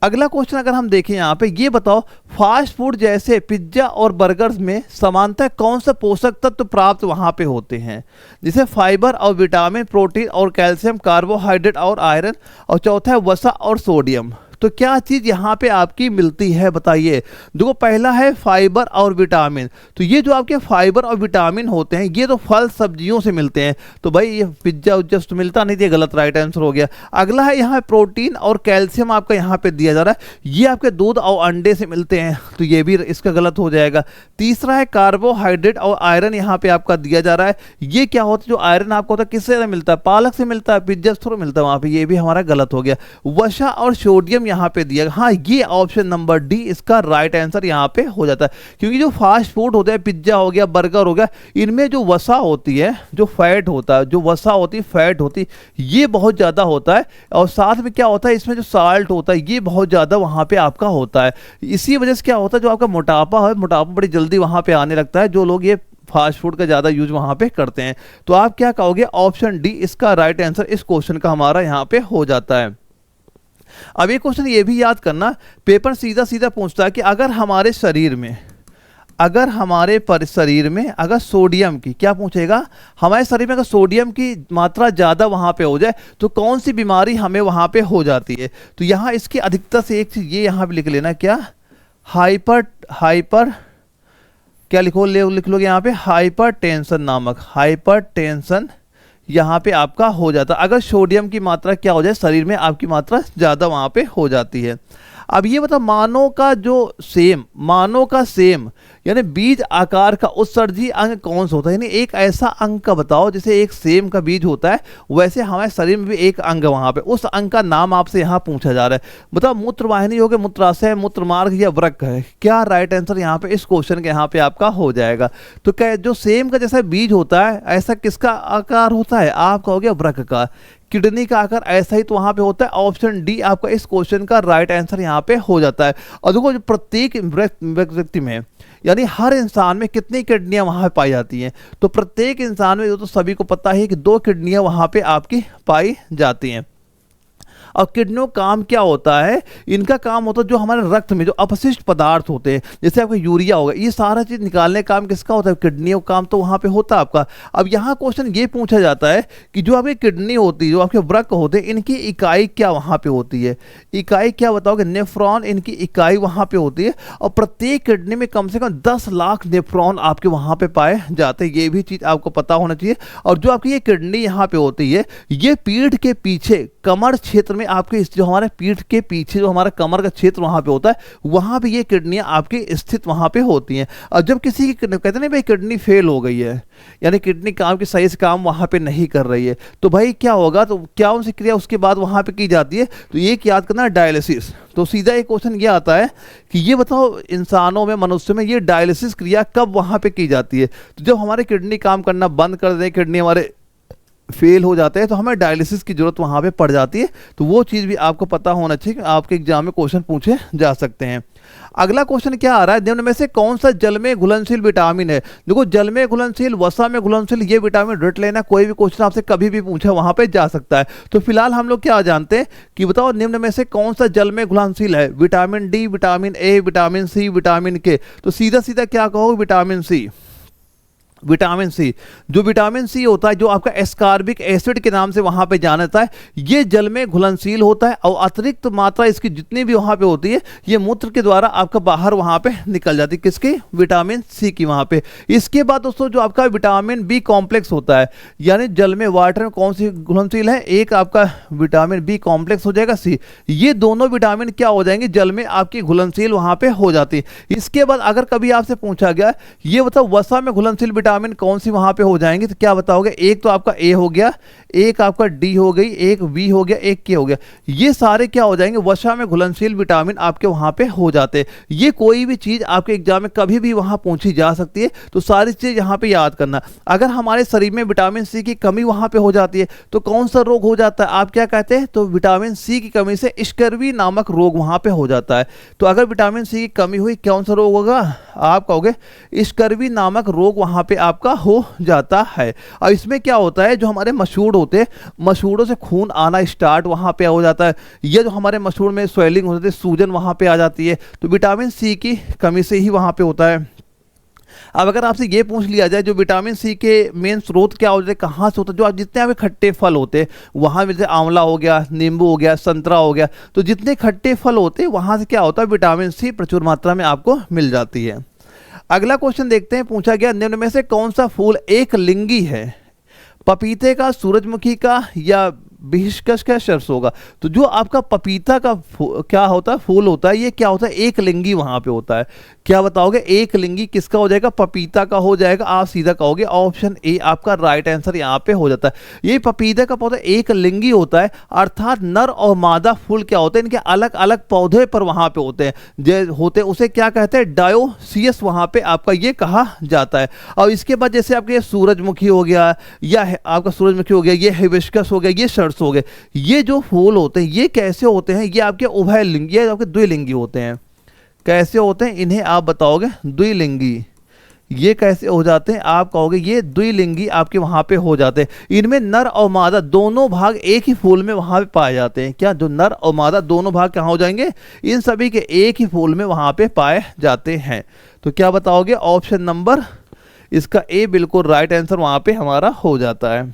अगला क्वेश्चन अगर हम देखें यहाँ पे, ये बताओ फास्ट फूड जैसे पिज्जा और बर्गर्स में सामान्यतः कौन सा पोषक तत्व प्राप्त वहाँ पे होते हैं? जैसे फाइबर और विटामिन, प्रोटीन और कैल्शियम, कार्बोहाइड्रेट और आयरन, और चौथा है वसा और सोडियम। तो क्या चीज यहाँ पे आपकी मिलती है? बताइए। देखो, पहला है फाइबर और विटामिन। तो ये जो आपके फाइबर और विटामिन होते हैं, ये तो फल सब्जियों से मिलते हैं। तो भाई ये पिज्जा उज्जा तो मिलता नहीं, ये गलत राइट आंसर हो गया। अगला है यहाँ प्रोटीन और कैल्शियम आपका यहाँ पे दिया जा रहा है, ये आपके दूध और अंडे से मिलते हैं, तो ये भी इसका गलत हो जाएगा। तीसरा है कार्बोहाइड्रेट और आयरन यहाँ पे आपका दिया जा रहा है। ये क्या होता है? जो आयरन आपको होता है किससे मिलता है? पालक से मिलता है, पिज्जा से थोड़ा मिलता है वहां पे, ये भी हमारा गलत हो गया। वसा और सोडियम यहाँ पे दिया। हाँ, ये ऑप्शन नंबर डी इसका राइट आंसर यहाँ पे हो जाता है, क्योंकि जो फास्ट फूड होता है, पिज्जा हो गया, बर्गर हो गया, इनमें जो वसा होती है, जो फैट होता है, जो वसा होती है, फैट होती, ये बहुत ज्यादा होता है। और साथ में क्या होता है? इसमें जो साल्ट होता है, ये बहुत ज्यादा वहां पे आपका होता है। इसी वजह से क्या होता है? जो आपका मोटापा है, मोटापा बड़ी जल्दी वहां पे आने लगता है, जो लोग ये फास्ट फूड का ज्यादा यूज वहां पे करते हैं। तो आप क्या कहोगे? ऑप्शन डी इसका राइट आंसर इस क्वेश्चन का हमारा यहाँ पे हो जाता है। अब एक क्वेश्चन ये भी याद करना, पेपर सीधा सीधा पूछता है कि अगर हमारे शरीर में अगर सोडियम की, क्या पूछेगा? हमारे शरीर में अगर सोडियम की मात्रा ज्यादा वहां पे हो जाए तो कौन सी बीमारी हमें वहां पे हो जाती है? तो यहां इसकी अधिकतर से एक चीज ये यहां पे लिख लेना, क्या? हाइपर क्या लिख लोगे यहाँ पे? हाइपरटेंशन नामक, हाइपरटेंशन यहाँ पे आपका हो जाता है अगर सोडियम की मात्रा क्या हो जाए, शरीर में आपकी मात्रा ज्यादा वहां पे हो जाती है। अब ये बताओ, मानव का सेम यानी बीज आकार का उत्सर्जी अंग कौन सा होता है? यानी एक ऐसा अंग का बताओ, जैसे एक सेम का बीज होता है, वैसे हमारे शरीर में भी एक अंग वहां पे, उस अंग का नाम आपसे यहाँ पूछा जा रहा है। बताओ, मूत्रवाहिनी हो गया, मूत्राशय, मूत्रमार्ग, या वृक्क है? क्या राइट आंसर यहाँ पे इस क्वेश्चन के यहाँ पे आपका हो जाएगा? तो क्या जो सेम का जैसा बीज होता है, ऐसा किसका आकार होता है? आप कहोगे वृक्क का। किडनी का आकार ऐसा ही तो वहां पे होता है। ऑप्शन डी आपका इस क्वेश्चन का राइट आंसर यहाँ पे हो जाता है। और देखो, प्रत्येक व्यक्ति में, यानी हर इंसान में कितनी किडनियां वहां पाई जाती हैं? तो प्रत्येक इंसान में, जो तो सभी को पता है कि 2 किडनियां वहां पे आपकी पाई जाती हैं। और किडनियों का काम क्या होता है, इनका काम होता है जो हमारे रक्त में जो अपशिष्ट पदार्थ होते हैं, जैसे आपका यूरिया होगा, ये सारा चीज निकालने का काम किसका होता है, किडनियों का काम तो वहां पे होता है आपका। अब यहाँ क्वेश्चन ये पूछा जाता है कि जो आपकी किडनी होती है, जो आपके वृक्क होते हैं, इनकी इकाई क्या वहां पे होती है, इकाई क्या बताओगे, नेफ्रॉन इनकी इकाई वहां पे होती है। और प्रत्येक किडनी में कम से कम 10 लाख नेफ्रॉन आपके वहां पे पाए जाते हैं, ये भी चीज आपको पता होना चाहिए। और जो आपकी ये किडनी यहाँ पे होती है, ये पीठ के पीछे कमर क्षेत्र में आपके जो हमारे पीठ के पीछे जो हमारा कमर का क्षेत्र वहां पे होता है, वहां पे ये किडनियां आपकी स्थित वहां पे होती हैं। और जब किसी की कहते हैं ना भाई किडनी फेल हो गई है, यानी किडनी काम की सही से काम वहां पे नहीं कर रही है, तो भाई क्या होगा, तो क्या उनसे क्रिया उसके बाद वहां पे की जाती है, तो ये याद करना डायलिसिस। तो सीधा एक क्वेश्चन ये आता है कि ये बताओ इंसानों में, मनुष्य में ये डायलिसिस क्रिया कब वहां पे की जाती है। तो जब हमारे किडनी काम करना बंद कर दे, किडनी हमारे फेल हो जाते हैं, तो हमें डायलिसिस की जरूरत वहां पे पड़ जाती है। तो वो चीज भी आपको पता होना चाहिए कि आपके एग्जाम में क्वेश्चन पूछे जा सकते हैं। अगला क्वेश्चन क्या आ रहा है, निम्न में से कौन सा जल में घुलनशील विटामिन है। देखो जल में घुलनशील, वसा में घुलनशील, ये विटामिन रट लेना, कोई भी क्वेश्चन आपसे कभी भी पूछा वहां पे जा सकता है। तो फिलहाल हम लोग क्या जानते हैं कि बताओ निम्न में से कौन सा जल में घुलनशील है, vitamin D, vitamin A, vitamin C, vitamin K. तो सीधा सीधा क्या कहोगे, विटामिन सी। विटामिन सी, जो विटामिन सी होता है, जो आपका एस्कॉर्बिक एसिड के नाम से वहां पे जाना जाता है, ये जल में घुलनशील होता है और अतिरिक्त मात्रा इसकी जितनी भी वहां पे होती है, ये मूत्र के द्वारा आपका बाहर वहां पे निकल जाती है, किसकी, विटामिन सी की वहां पे। इसके बाद दोस्तों जो आपका विटामिन बी कॉम्प्लेक्स होता है, यानी जल में, वाटर में कौन सी घुलनशील है, एक आपका विटामिन बी कॉम्प्लेक्स हो जाएगा सी, ये दोनों विटामिन क्या हो जाएंगे, जल में आपकी घुलनशील वहां पे हो जाती है। इसके बाद अगर कभी आपसे पूछा गया ये बताओ वसा में घुलनशील विटामिन कौन सी वहां पे हो जाएंगे, तो क्या बताओगे, एक तो आपका ए हो गया, एक आपका डी हो गई, एक बी हो गया, एक के हो गया, ये सारे क्या हो जाएंगे, वसा में घुलनशील विटामिन आपके वहां पे हो जाते हैं। ये कोई भी चीज आपके एग्जाम में कभी भी वहां पूछी जा सकती है, तो सारी चीज यहां पे याद करना। अगर हमारे शरीर में विटामिन सी की कमी वहां पे हो जाती है, तो कौन सा रोग हो जाता है, आप क्या कहते हैं, तो विटामिन सी की कमी से स्कर्वी नामक रोग वहां पे हो जाता है। तो अगर विटामिन सी की कमी हुई, कौन सा रोग होगा, आप कहोगे स्कर्वी नामक रोग वहां पे आपका हो जाता है। और इसमें क्या होता है, जो हमारे मसूड़ होते हैं, मसूड़ों से खून आना स्टार्ट वहां पे हो जाता है, ये जो हमारे मसूड़ में स्वेलिंग होती है, सूजन वहां पे आ जाती है, तो विटामिन सी की कमी से ही वहां पे होता है। अब अगर आपसे ये पूछ लिया जाए जो विटामिन सी के मेन स्रोत क्या होते हैं, कहाँ से होता है, जो आप जितने आपके खट्टे फल होते हैं वहाँ में, जैसे आंवला हो गया, नींबू हो गया, संतरा हो गया, तो जितने खट्टे फल होते हैं वहाँ से क्या होता है, विटामिन सी प्रचुर मात्रा में आपको मिल जाती है। अगला क्वेश्चन देखते हैं, पूछा गया निम्न में से कौन सा फूल एक लिंगी है, पपीते का, सूरजमुखी का, या हिबिस्कस का, सरसों का। तो जो आपका पपीता का क्या होता है, फूल होता है, ये क्या होता है, एक लिंगी वहां पे होता है। क्या बताओगे, एक लिंगी किसका हो जाएगा, पपीता का हो जाएगा। आप सीधा कहोगे ऑप्शन ए आपका राइट आंसर यहाँ पे हो जाता है। ये पपीता का पौधा एक लिंगी होता है, अर्थात नर और मादा फूल क्या होते हैं, इनके अलग अलग पौधे पर वहां पे होते हैं, जो होते हैं उसे क्या कहते हैं, डायोसियस वहां पे आपका ये कहा जाता है। और इसके बाद जैसे आपके सूरजमुखी हो गया, या आपका सूरजमुखी हो गया, ये हिबिस्कस हो गया, ये सरसों हो गए, ये जो फूल होते हैं ये कैसे होते हैं, ये आपके उभयलिंगी, ये आपके द्विलिंगी होते हैं। कैसे होते हैं, इन्हें आप बताओगे द्विलिंगी। ये कैसे हो जाते हैं, आप कहोगे ये द्विलिंगी आपके वहां पे हो जाते हैं। इनमें नर और मादा दोनों भाग एक ही फूल में वहां पे पाए जाते हैं। क्या, जो नर और मादा दोनों भाग कहाँ हो जाएंगे, इन सभी के एक ही फूल में वहां पे पाए जाते हैं। तो क्या बताओगे, ऑप्शन नंबर इसका ए बिल्कुल राइट आंसर वहां पे हमारा हो जाता है।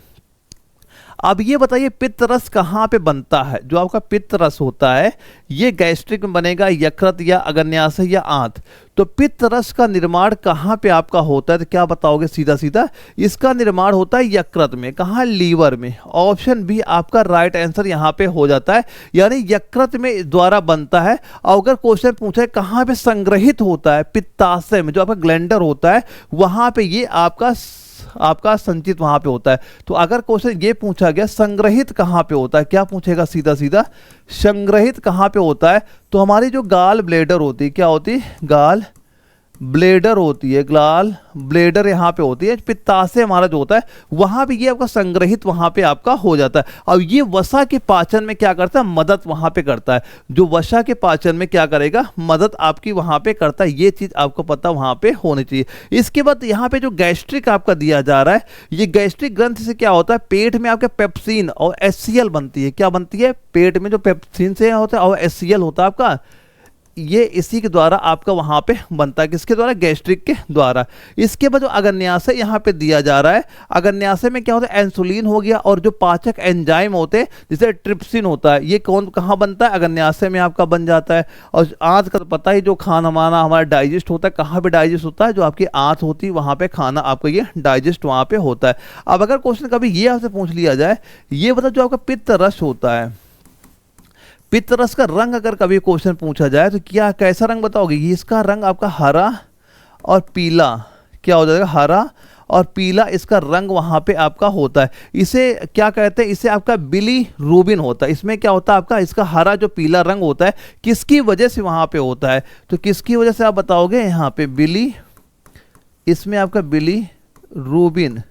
अब ये बताइए पित्त रस कहाँ पे बनता है। जो आपका पित्त रस होता है ये गैस्ट्रिक में बनेगा, यकृत या अग्न्याशय या आंत। तो पित्त रस का निर्माण कहाँ पे आपका होता है, तो क्या बताओगे, सीधा सीधा इसका निर्माण होता है यकृत में। कहाँ, लीवर में। ऑप्शन बी आपका राइट आंसर यहाँ पे हो जाता है, यानी यकृत में द्वारा बनता है। और अगर क्वेश्चन पूछे कहाँ पे संग्रहित होता है, पित्ताशय में, जो आपका ग्लैंडर होता है वहां पे ये आपका संचित वहां पे होता है। तो अगर क्वेश्चन ये पूछा गया संग्रहित कहां पे होता है, क्या पूछेगा, सीधा सीधा संग्रहित कहां पे होता है, तो हमारी जो गाल ब्लेडर होती है, क्या होती है, गाल ब्लेडर होती है, ग्लाल ब्लेडर यहाँ पे होती है। पित्ताशय हमारा जो होता है वहाँ पे ये आपका संग्रहित वहाँ पे आपका हो जाता है। और ये वसा के पाचन में क्या करता है, मदद वहाँ पे करता है। जो वसा के पाचन में क्या करेगा, मदद आपकी वहाँ पे करता है। ये चीज़ आपको पता वहाँ पे होनी चाहिए। इसके बाद यहाँ पे जो गैस्ट्रिक आपका दिया जा रहा है, ये गैस्ट्रिक ग्रंथि से क्या होता है, पेट में आपके पेप्सिन और HCl बनती है। क्या बनती है, पेट में जो पेप्सिन से होता है और HCl होता है आपका, ये इसी के द्वारा आपका वहां पे बनता है। किसके द्वारा, गैस्ट्रिक के द्वारा। इसके बाद जो अग्न्याशय यहाँ पे दिया जा रहा है, अग्न्याशय में क्या होता है, इंसुलिन हो गया और जो पाचक एंजाइम होते हैं जैसे ट्रिप्सिन होता है, ये कौन कहाँ बनता है, अग्न्याशय में आपका बन जाता है। और आज का पता ही जो खाना वाना हमारा डाइजेस्ट होता है, कहाँ पे डाइजेस्ट होता है, जो आपकी आंत होती है वहाँ पे खाना आपका ये डाइजेस्ट वहाँ पे होता है। अब अगर क्वेश्चन कभी ये आपसे पूछ लिया जाए, ये बता जो आपका पित्त रस होता है, पित्त रस का रंग अगर कभी क्वेश्चन पूछा जाए तो क्या कैसा रंग बताओगे, ये इसका रंग आपका हरा और पीला, क्या हो जाएगा, हरा और पीला इसका रंग वहां पे आपका होता है। इसे क्या कहते हैं, इसे आपका बिली रूबिन होता है। इसमें क्या होता है आपका, इसका हरा जो पीला रंग होता है किसकी वजह से वहां पे होता है, तो किसकी वजह से आप बताओगे, यहाँ पे बिली, इसमें आपका बिली रूबिन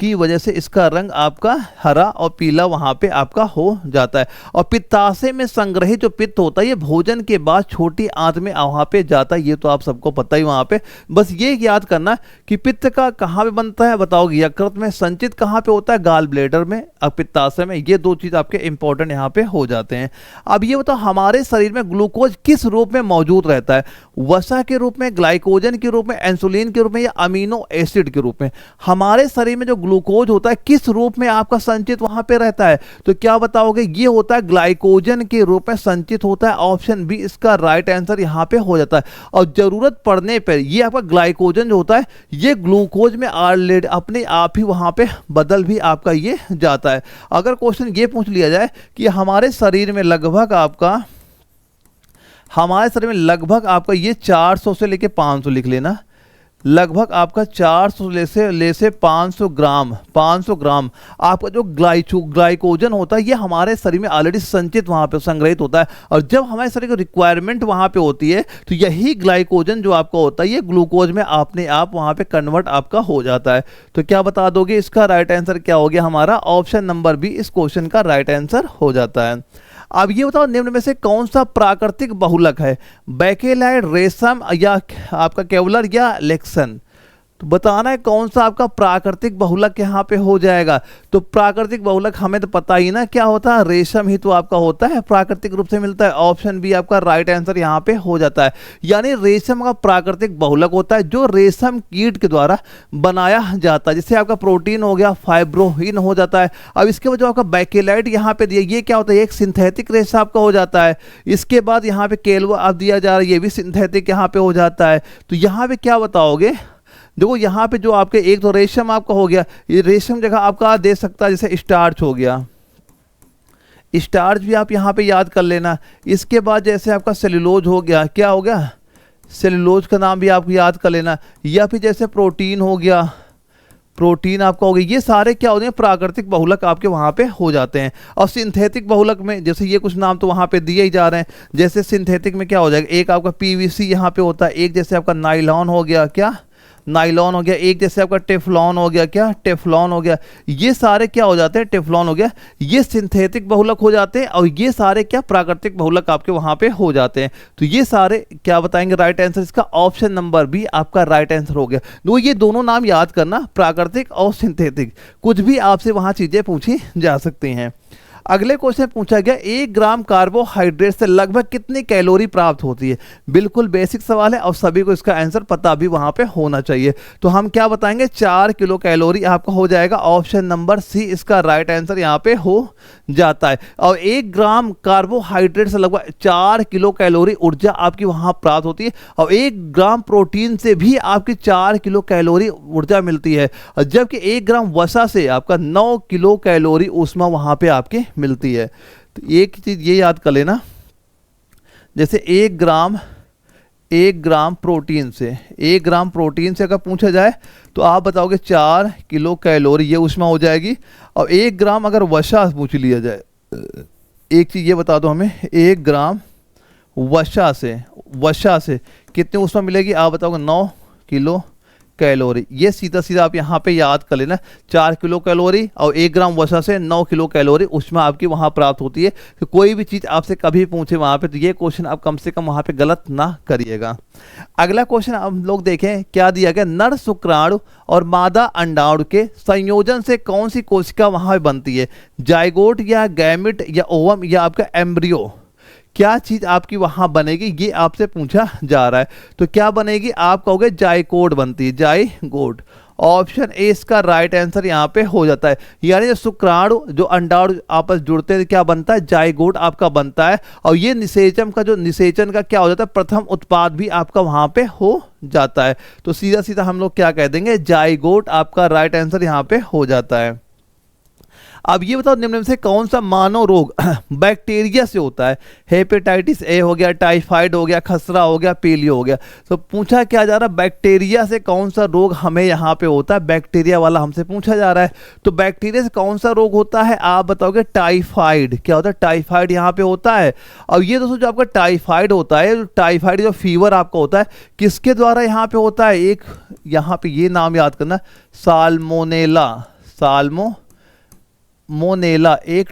की वजह से इसका रंग आपका हरा और पीला वहां पे आपका हो जाता है। और पित्ताशय में संग्रहित जो पित्त होता है ये भोजन के बाद छोटी आंत में वहां पे जाता है। ये तो आप सबको पता ही वहां पे, बस ये याद करना कि पित्त का कहाँ पे बनता है बताओगे, यकृत में, संचित कहाँ पे होता है, गाल ब्लेडर में और पित्ताशय में। ये दो चीज आपके इंपॉर्टेंट यहाँ पे हो जाते हैं। अब ये बताओ हमारे शरीर में ग्लूकोज किस रूप में मौजूद रहता है, वसा के रूप में, ग्लाइकोजन के रूप में, इंसुलिन के रूप में या अमीनो एसिड के रूप में। हमारे शरीर में जो ग्लूकोज होता है किस रूप में आपका संचित वहां पे रहता है, तो क्या बताओगे, ये होता है ग्लाइकोजन के रूप में संचित होता है। ऑप्शन बी इसका राइट आंसर यहां पे हो जाता है। और जरूरत पड़ने पर ये आपका ग्लाइकोजन जो होता है ये ग्लूकोज में ऑलरेडी अपने आप ही वहां पे बदल भी आपका ये जाता है। अगर क्वेश्चन ये पूछ लिया जाए कि हमारे शरीर में लगभग आपका ये 400 से लेके 500 लिख लेना, लगभग आपका 400 ले से 500 ग्राम आपका जो ग्लाइकोजन होता है ये हमारे शरीर में ऑलरेडी संचित वहाँ पे संग्रहित होता है। और जब हमारे शरीर की रिक्वायरमेंट वहाँ पे होती है तो यही ग्लाइकोजन जो आपका होता है ये ग्लूकोज में अपने आप वहाँ पे कन्वर्ट आपका हो जाता है। तो क्या बता दोगे, इसका राइट आंसर क्या हो गया, हमारा ऑप्शन नंबर बी इस क्वेश्चन का राइट आंसर हो जाता है। अब ये बताओ निम्न में से कौन सा प्राकृतिक बहुलक है, बैकेलाइट, रेशम या आपका केवलर या लेक्सन। तो बताना है कौन सा आपका प्राकृतिक बहुलक यहाँ पे हो जाएगा। तो प्राकृतिक बहुलक हमें तो पता ही ना क्या होता है, रेशम ही तो आपका होता है, प्राकृतिक रूप से मिलता है। ऑप्शन बी आपका राइट आंसर यहाँ पे हो जाता है। यानी रेशम का प्राकृतिक बहुलक होता है जो रेशम कीट के द्वारा बनाया जाता है। जैसे आपका प्रोटीन हो गया, फाइब्रोइन हो जाता है। अब इसके बाद जो आपका बैकेलाइट यहाँ पे दिया, ये क्या होता है, एक सिंथेटिक रेशा आपका हो जाता है। इसके बाद यहाँ पे केल्वा आप दिया जा रहा है, ये भी सिंथेटिक यहाँ पे हो जाता है। तो यहाँ पे क्या बताओगे, देखो यहाँ पे जो आपके एक तो रेशम आपका हो गया, ये रेशम जगह आपका दे सकता है जैसे स्टार्च हो गया, स्टार्च भी आप यहाँ पे याद कर लेना। इसके बाद जैसे आपका सेलुलोज हो गया, क्या हो गया, सेलुलोज का नाम भी आपको याद कर लेना। या फिर जैसे प्रोटीन हो गया, प्रोटीन आपका हो गया। ये सारे क्या होते हैं, प्राकृतिक बहुलक आपके वहाँ पे हो जाते हैं। और सिंथेटिक बहुलक में जैसे ये कुछ नाम तो वहाँ पे दिए ही जा रहे हैं। जैसे सिंथेटिक में क्या हो जाएगा, एक आपका PVC यहाँ पे होता है, एक जैसे आपका नाइलॉन हो गया, क्या नाइलॉन हो गया, एक जैसे आपका टेफ्लॉन हो गया, क्या टेफ्लॉन हो गया। ये सारे क्या हो जाते हैं, टेफ्लॉन हो गया, ये सिंथेटिक बहुलक हो जाते हैं। और ये सारे क्या प्राकृतिक बहुलक आपके वहां पे हो जाते हैं। तो ये सारे क्या बताएंगे राइट आंसर, इसका ऑप्शन नंबर बी आपका राइट आंसर हो गया। तो ये दोनों नाम याद करना, प्राकृतिक और सिंथेटिक, कुछ भी आपसे वहां चीजें पूछी जा सकती हैं। अगले क्वेश्चन पूछा गया 1 ग्राम कार्बोहाइड्रेट से लगभग कितनी कैलोरी प्राप्त होती है। बिल्कुल बेसिक सवाल है और सभी को इसका आंसर पता भी वहां पे होना चाहिए। तो हम क्या बताएंगे, 4 किलो कैलोरी आपका हो जाएगा। ऑप्शन नंबर सी इसका राइट आंसर यहाँ पे हो जाता है। और 1 ग्राम कार्बोहाइड्रेट से लगभग 4 किलो कैलोरी ऊर्जा आपकी वहां प्राप्त होती है। और 1 ग्राम प्रोटीन से भी आपकी 4 किलो कैलोरी ऊर्जा मिलती है। जबकि 1 ग्राम वसा से आपका 9 किलो कैलोरी ऊष्मा वहां पे आपके मिलती है। तो एक चीज ये याद कर लेना, जैसे 1 ग्राम प्रोटीन से अगर पूछा जाए तो आप बताओगे 4 किलो कैलोरी ये ऊष्मा हो जाएगी। और 1 ग्राम अगर वसा पूछ लिया जाए, एक चीज ये बता दो हमें, 1 ग्राम वसा से कितने उसमें मिलेगी आप बताओगे, 9 किलो कैलोरी। ये सीधा सीधा आप यहाँ पे याद कर लेना, 4 किलो कैलोरी और 1 ग्राम वसा से 9 किलो कैलोरी उसमें आपकी वहाँ प्राप्त होती है। तो कोई भी चीज़ आपसे कभी पूछे वहाँ पे, तो ये क्वेश्चन आप कम से कम वहाँ पे गलत ना करिएगा। अगला क्वेश्चन हम लोग देखें क्या दिया गया, नर शुक्राणु और मादा अंडाणु के संयोजन से कौन सी कोशिका वहाँ बनती है, जाइगोट या गैमिट या ओवम या आपका एम्ब्रियो, क्या चीज आपकी वहां बनेगी, ये आपसे पूछा जा रहा है। तो क्या बनेगी, आप कहोगे जाइकोट बनती है, जाइगोट। ऑप्शन ए इसका राइट आंसर यहाँ पे हो जाता है। यानी जो शुक्राणु जो अंडाणु आपस जुड़ते हैं क्या बनता है, जाइगोट आपका बनता है। और ये निषेचन का जो निषेचन का क्या हो जाता है, प्रथम उत्पाद भी आपका वहां पे हो जाता है। तो सीधा सीधा हम लोग क्या कह देंगे, जाइगोट आपका राइट आंसर यहाँ पे हो जाता है। अब ये बताओ निम्न में से कौन सा मानव रोग बैक्टीरिया से होता है, हेपेटाइटिस ए हो गया, टाइफाइड हो गया, खसरा हो गया, पीलियो हो गया। तो पूछा क्या जा रहा है, बैक्टीरिया से कौन सा रोग हमें यहाँ पे होता है, बैक्टीरिया वाला हमसे पूछा जा रहा है। तो बैक्टीरिया से कौन सा रोग होता है, आप बताओगे टाइफाइड। क्या होता है, टाइफाइड यहाँ पे होता है। और ये दोस्तों जो आपका टाइफाइड होता है, टाइफाइड जो फीवर आपका होता है, किसके द्वारा यहाँ पे होता है, एक यहाँ पे ये नाम याद करना, साल्मोनेला, मोनेला, एक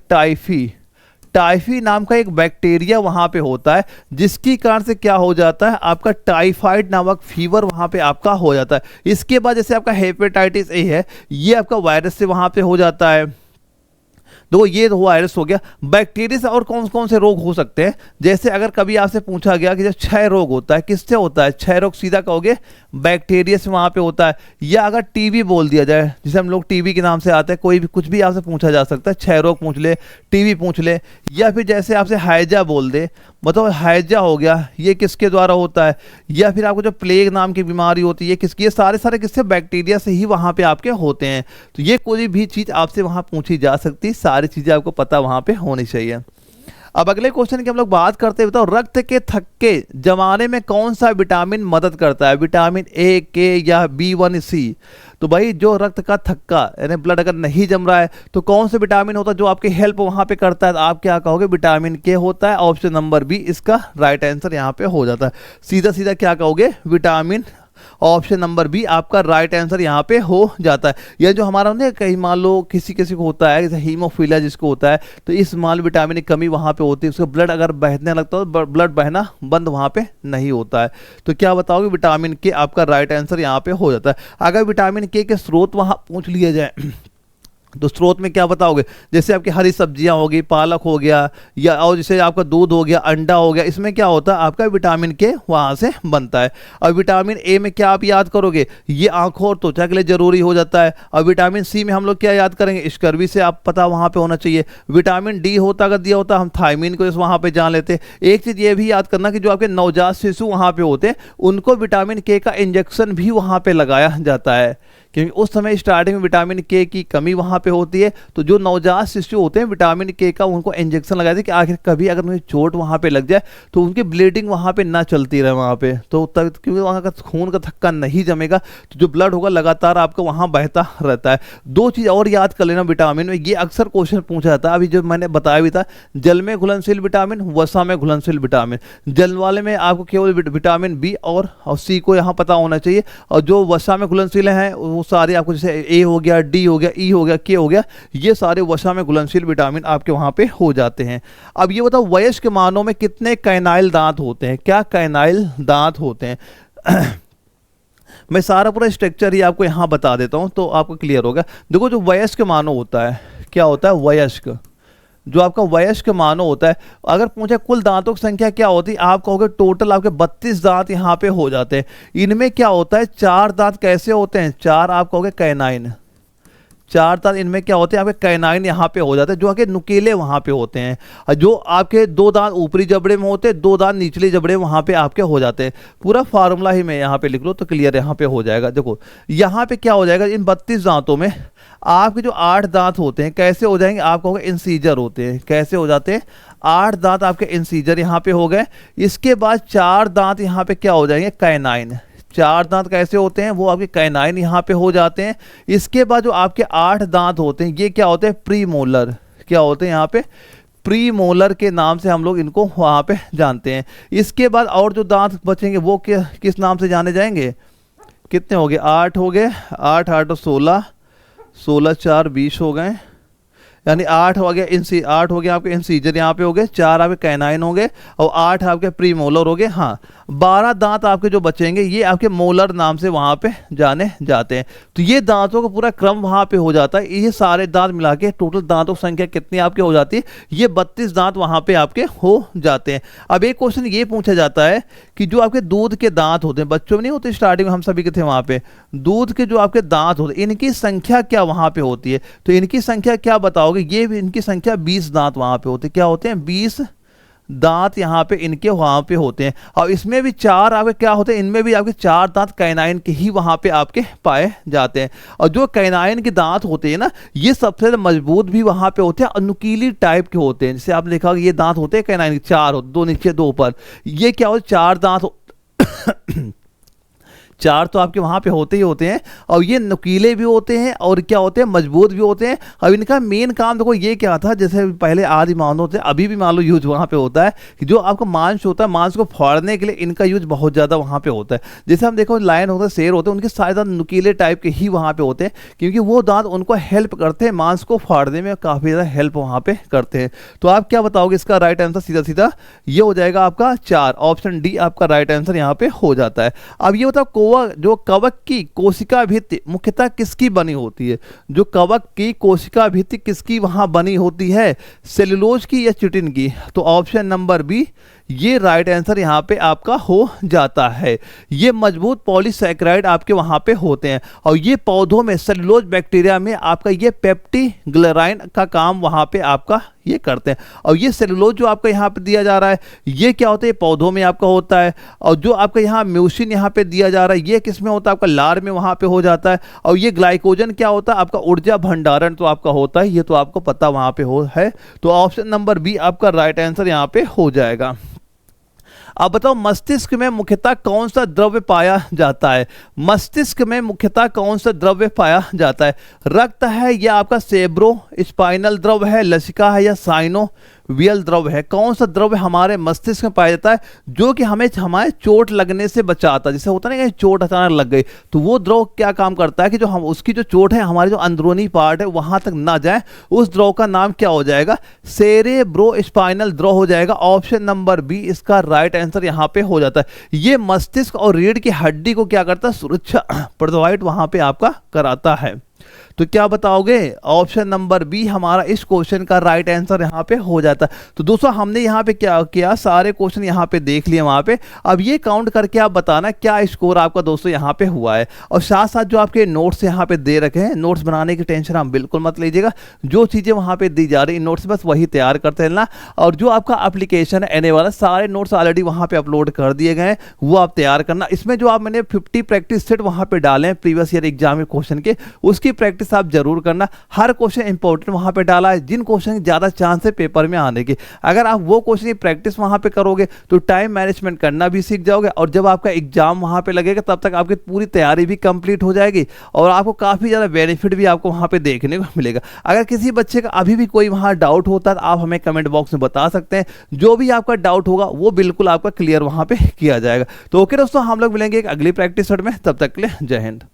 टाइफी नाम का एक बैक्टीरिया वहां पे होता है, जिसकी कारण से क्या हो जाता है, आपका टाइफाइड नामक फीवर वहां पे आपका हो जाता है। इसके बाद जैसे आपका हेपेटाइटिस ए है, ये आपका वायरस से वहां पे हो जाता है। देखो ये तो वायरस हो गया। बैक्टीरिया से और कौन कौन से रोग हो सकते हैं, जैसे अगर कभी आपसे पूछा गया कि जब क्षय रोग होता है, किससे होता है, क्षय रोग सीधा कहोगे बैक्टीरिया से वहां पे होता है। या अगर टीबी बोल दिया जाए, जिसे हम लोग टीबी के नाम से आते हैं, कोई भी कुछ भी आपसे पूछा जा सकता है, क्षय रोग पूछ ले, टीबी पूछ ले। या फिर जैसे आपसे हैजा बोल दे, बताओ हैजा हो गया, ये किसके द्वारा होता है। या फिर आपको जो प्लेग नाम की बीमारी होती है, किसकी, ये सारे किससे, बैक्टीरिया से ही वहां पे आपके होते हैं। तो ये कोई भी चीज आपसे वहां पूछी जा सकती है, सारी चीजें आपको पता वहां पे होनी चाहिए। अब अगले क्वेश्चन की हम लोग बात करते हैं, बताओ रक्त के थक्के जमाने में कौन सा विटामिन मदद करता है, विटामिन ए, के या B1C। तो भाई जो रक्त का थक्का यानी ब्लड अगर नहीं जम रहा है, तो कौन सा विटामिन होता है जो आपकी हेल्प वहां पे करता है, तो आप क्या कहोगे, विटामिन के होता है। ऑप्शन नंबर बी इसका राइट आंसर यहाँ पे हो जाता है। सीधा सीधा क्या कहोगे, विटामिन, ऑप्शन नंबर बी आपका राइट आंसर यहाँ पे हो जाता है। यह जो हमारा ना कहीं मान लो किसी किसी को होता है, जैसे हीमोफीलिया जिसको होता है, तो इस मान विटामिन की कमी वहाँ पे होती है, उसका ब्लड अगर बहने लगता है तो ब्लड बहना बंद वहाँ पे नहीं होता है। तो क्या बताओगे, विटामिन के आपका राइट आंसर यहाँ पे हो जाता है। अगर विटामिन के स्रोत वहाँ पूछ लिए जाए तो स्रोत में क्या बताओगे, जैसे आपकी हरी सब्जियां होगी, पालक हो गया, या और जैसे आपका दूध हो गया, अंडा हो गया, इसमें क्या होता है आपका विटामिन के वहां से बनता है। और विटामिन ए में क्या आप याद करोगे, ये आंखों और त्वचा के लिए जरूरी हो जाता है। और विटामिन सी में हम लोग क्या याद करेंगे, स्कर्वी से आप पता वहां पे होना चाहिए। विटामिन डी होता अगर दिया होता, हम थायमीन को वहां पे जान लेते। एक चीज ये भी याद करना कि जो आपके नवजात शिशु वहां पे होते हैं, उनको विटामिन के का इंजेक्शन भी वहां पे लगाया जाता है, क्योंकि उस समय स्टार्टिंग में विटामिन के की कमी वहां पे होती है। तो जो नवजात शिशु होते हैं, विटामिन के का उनको इंजेक्शन लगाते हैं कि आखिर कभी अगर उन्हें चोट वहां पे लग जाए तो उनकी ब्लीडिंग वहां पे ना चलती रहे वहां पे, तो तब क्योंकि वहां का खून का थक्का नहीं जमेगा, तो जो ब्लड होगा लगातार आपका वहां बहता रहता है। दो चीज और याद कर लेना विटामिन में, ये अक्सर क्वेश्चन पूछा जाता है, अभी जो मैंने बताया भी था, जल में घुलनशील विटामिन, वसा में घुलनशील विटामिन। जल वाले में आपको केवल विटामिन बी और सी को यहाँ पता होना चाहिए, और जो वसा में घुलनशील है वो सारे आपको जैसे ए हो गया, डी हो गया, ई हो गया, के हो गया, ये सारे वसा में घुलनशील विटामिन आपके वहां पे हो जाते हैं। अब ये बताओ वयस्क मानव में कितने कैनाइल दांत होते हैं, क्या कैनाइल दांत होते हैं मैं सारा पूरा स्ट्रक्चर ही आपको यहां बता देता हूं तो आपको क्लियर होगा। देखो जो वयस्क मानव होता है, क्या होता है वयस्क, जो आपका वयस्क मानव होता है, अगर पूछे कुल दांतों की संख्या क्या होती है, आप कहोगे टोटल आपके 32 दांत यहाँ पे हो जाते हैं। इनमें क्या होता है, 4 दांत कैसे होते हैं, 4 आप कहोगे कैनाइन, 4 दांत इनमें क्या होते हैं आपके कैनाइन यहाँ पे हो जाते हैं, जो आपके नुकीले वहाँ पे होते हैं। जो आपके 2 दांत ऊपरी जबड़े में होते हैं, 2 दांत निचले जबड़े वहाँ पे आपके हो जाते हैं। पूरा फार्मूला ही मैं यहाँ पे लिख लो तो क्लियर यहाँ पे हो जाएगा। देखो यहाँ पे क्या हो जाएगा, इन 32 दांतों में आपके जो 8 दांत होते हैं कैसे हो जाएंगे, आप कहोगे इंसीजर होते हैं, कैसे हो जाते हैं, 8 दांत आपके इंसीजर यहाँ पे हो गए। इसके बाद 4 दांत यहाँ पे क्या हो जाएंगे, कैनाइन, 4 दांत कैसे होते हैं, वो आपके कैनाइन यहाँ पे हो जाते हैं। इसके बाद जो आपके 8 दांत होते हैं, ये क्या होते हैं, प्रीमोलर, क्या होते हैं यहाँ पे, प्री मोलर के नाम से हम लोग इनको वहाँ पे जानते हैं। इसके बाद और जो दांत बचेंगे वो किस नाम से जाने जाएंगे? कितने हो गए? 8 हो गए, 8 8 16, 16 4 20 हो गए, यानी 8 हो गया 8 हो गया आपके इंसीजर यहाँ पे हो गए, 4 आपके कैनाइन हो गए और 8 आपके प्री मोलर हो गए। हाँ, 12 दांत आपके जो बचेंगे ये आपके मोलर नाम से वहाँ पे जाने जाते हैं। तो ये दांतों का पूरा क्रम वहाँ पे हो जाता है। ये सारे दांत मिला के टोटल दांतों की संख्या कितनी आपके हो जाती है? ये 32 दांत वहाँ पे आपके हो जाते हैं। अब एक क्वेश्चन ये पूछा जाता है कि जो आपके दूध के दांत होते हैं, बच्चों में नहीं होते, स्टार्टिंग में हम सभी के थे वहाँ पे, दूध के जो आपके दांत होते हैं इनकी संख्या क्या वहाँ पे होती है? तो इनकी संख्या क्या बताओगे? ये इनकी संख्या 20 दांत वहाँ पे होते हैं। क्या होते हैं? 20 दांत यहाँ पे इनके वहाँ पे होते हैं। और इसमें भी 4 आपके क्या होते हैं? इनमें भी आपके 4 दांत कैनाइन के ही वहाँ पे आपके पाए जाते हैं। और जो कैनाइन के दांत होते हैं ना, ये सबसे मजबूत भी वहाँ पे होते हैं और नुकीली टाइप के होते हैं। जैसे आपने देखा ये दांत होते हैं कैनाइन के, 4 होते, 2 नीचे 2 ऊपर। ये क्या होते? 4 दांत 4 तो आपके वहाँ पे होते ही होते हैं और ये नुकीले भी होते हैं और क्या होते हैं? मजबूत भी होते हैं। अब इनका मेन काम देखो ये क्या था, जैसे पहले आदि मानव थे, अभी भी मान लो यूज वहाँ पे होता है कि जो आपका मांस होता है, मांस को फाड़ने के लिए इनका यूज बहुत ज़्यादा वहाँ पे होता है। जैसे हम देखो लायन होता है, शेर होते हैं, उनके सारे दांत नुकीले टाइप के ही वहाँ पे होते हैं क्योंकि वो दांत उनको हेल्प करते हैं, मांस को फाड़ने में काफ़ी ज़्यादा हेल्प वहाँ पे करते हैं। तो आप क्या बताओगे इसका राइट आंसर? सीधा सीधा ये हो जाएगा आपका 4, ऑप्शन डी आपका राइट आंसर यहाँ पे हो जाता है। अब ये बताओ जो कवक की कोशिका भित्ति मुख्यतः किसकी बनी होती है? जो कवक की कोशिका भित्ति किसकी वहां बनी होती है? सेलुलोज की या चिटिन की? तो ऑप्शन नंबर बी ये राइट आंसर यहाँ पे आपका हो जाता है। ये मजबूत पॉलीसैकेराइड आपके वहाँ पे होते हैं और ये पौधों में सेलुलोज बैक्टीरिया में आपका ये पेप्टिग्लिसराइन का काम वहाँ पे आपका ये करते हैं। और ये सेलुलोज जो आपका यहाँ पे दिया जा रहा है ये क्या होता है? पौधों में आपका होता है। और जो आपका यहाँ म्यूसिन यहाँ पे दिया जा रहा है ये किस में होता है? आपका लार में वहाँ पे हो जाता है। और ये ग्लाइकोजन क्या होता है? आपका ऊर्जा भंडारण तो आपका होता है, ये तो आपको पता वहाँ पे हो है। तो ऑप्शन नंबर बी आपका राइट आंसर यहाँ पे हो जाएगा। अब बताओ मस्तिष्क में मुख्यतः कौन सा द्रव्य पाया जाता है? मस्तिष्क में मुख्यतः कौन सा द्रव्य पाया जाता है? रक्त है या आपका सेब्रो स्पाइनल द्रव्य है, लसिका है या साइनोवियल द्रव्य है? कौन सा द्रव्य हमारे मस्तिष्क में पाया जाता है जो कि हमें हमारे चोट लगने से बचाता है? जैसे होता है ना कि चोट अचानक लग गई तो वो द्रव क्या काम करता है कि जो हम उसकी जो चोट है हमारे जो अंदरूनी पार्ट है वहां तक ना जाए, उस द्रव का नाम क्या हो जाएगा? सेरेब्रो स्पाइनल द्रव हो जाएगा। ऑप्शन नंबर बी इसका राइट आंसर यहाँ पे हो जाता है। ये मस्तिष्क और रीढ़ की हड्डी को क्या करता है? सुरक्षा प्रोवाइड वहां पे आपका कराता है। तो क्या बताओगे? ऑप्शन नंबर बी हमारा इस क्वेश्चन का राइट आंसर यहाँ पे हो जाता है। तो दोस्तों हमने यहाँ पे क्या किया, सारे क्वेश्चन यहाँ पे देख लिए वहाँ पे। अब ये काउंट करके आप बताना क्या स्कोर आपका दोस्तों यहाँ पे हुआ है। और साथ साथ जो आपके नोट्स यहाँ पे दे रखे हैं, नोट्स बनाने की टेंशन आप बिल्कुल मत लीजिएगा। जो चीज़ें वहाँ पे दी जा रही है नोट्स बस वही तैयार करते रहना। और जो आपका एप्लीकेशन है एने वाला, सारे नोट्स ऑलरेडी वहाँ पे अपलोड कर दिए गए हैं, वो आप तैयार करना। इसमें जो आप मैंने 50 प्रैक्टिस सेट वहाँ पे डाले हैं प्रीवियस ईयर एग्जाम में क्वेश्चन के, उसकी प्रैक्टिस आप जरूर करना। हर क्वेश्चन इंपॉर्टेंट वहां पे डाला है, जिन क्वेश्चन की ज्यादा चांस है पेपर में आने की। अगर आप वो क्वेश्चन की प्रैक्टिस वहां पे करोगे तो टाइम मैनेजमेंट करना भी सीख जाओगे और जब आपका एग्जाम वहां पे लगेगा तब तक आपकी पूरी तैयारी भी कंप्लीट हो जाएगी और आपको काफी ज्यादा बेनिफिट भी आपको वहां पे देखने को मिलेगा। अगर किसी बच्चे का अभी भी कोई वहां डाउट होता है तो आप हमें कमेंट बॉक्स में बता सकते हैं। जो भी आपका डाउट होगा वो बिल्कुल आपका क्लियर वहां पे किया जाएगा। तो ओके दोस्तों, हम लोग मिलेंगे एक अगली प्रैक्टिस सेट में, तब तक के लिए जय हिंद।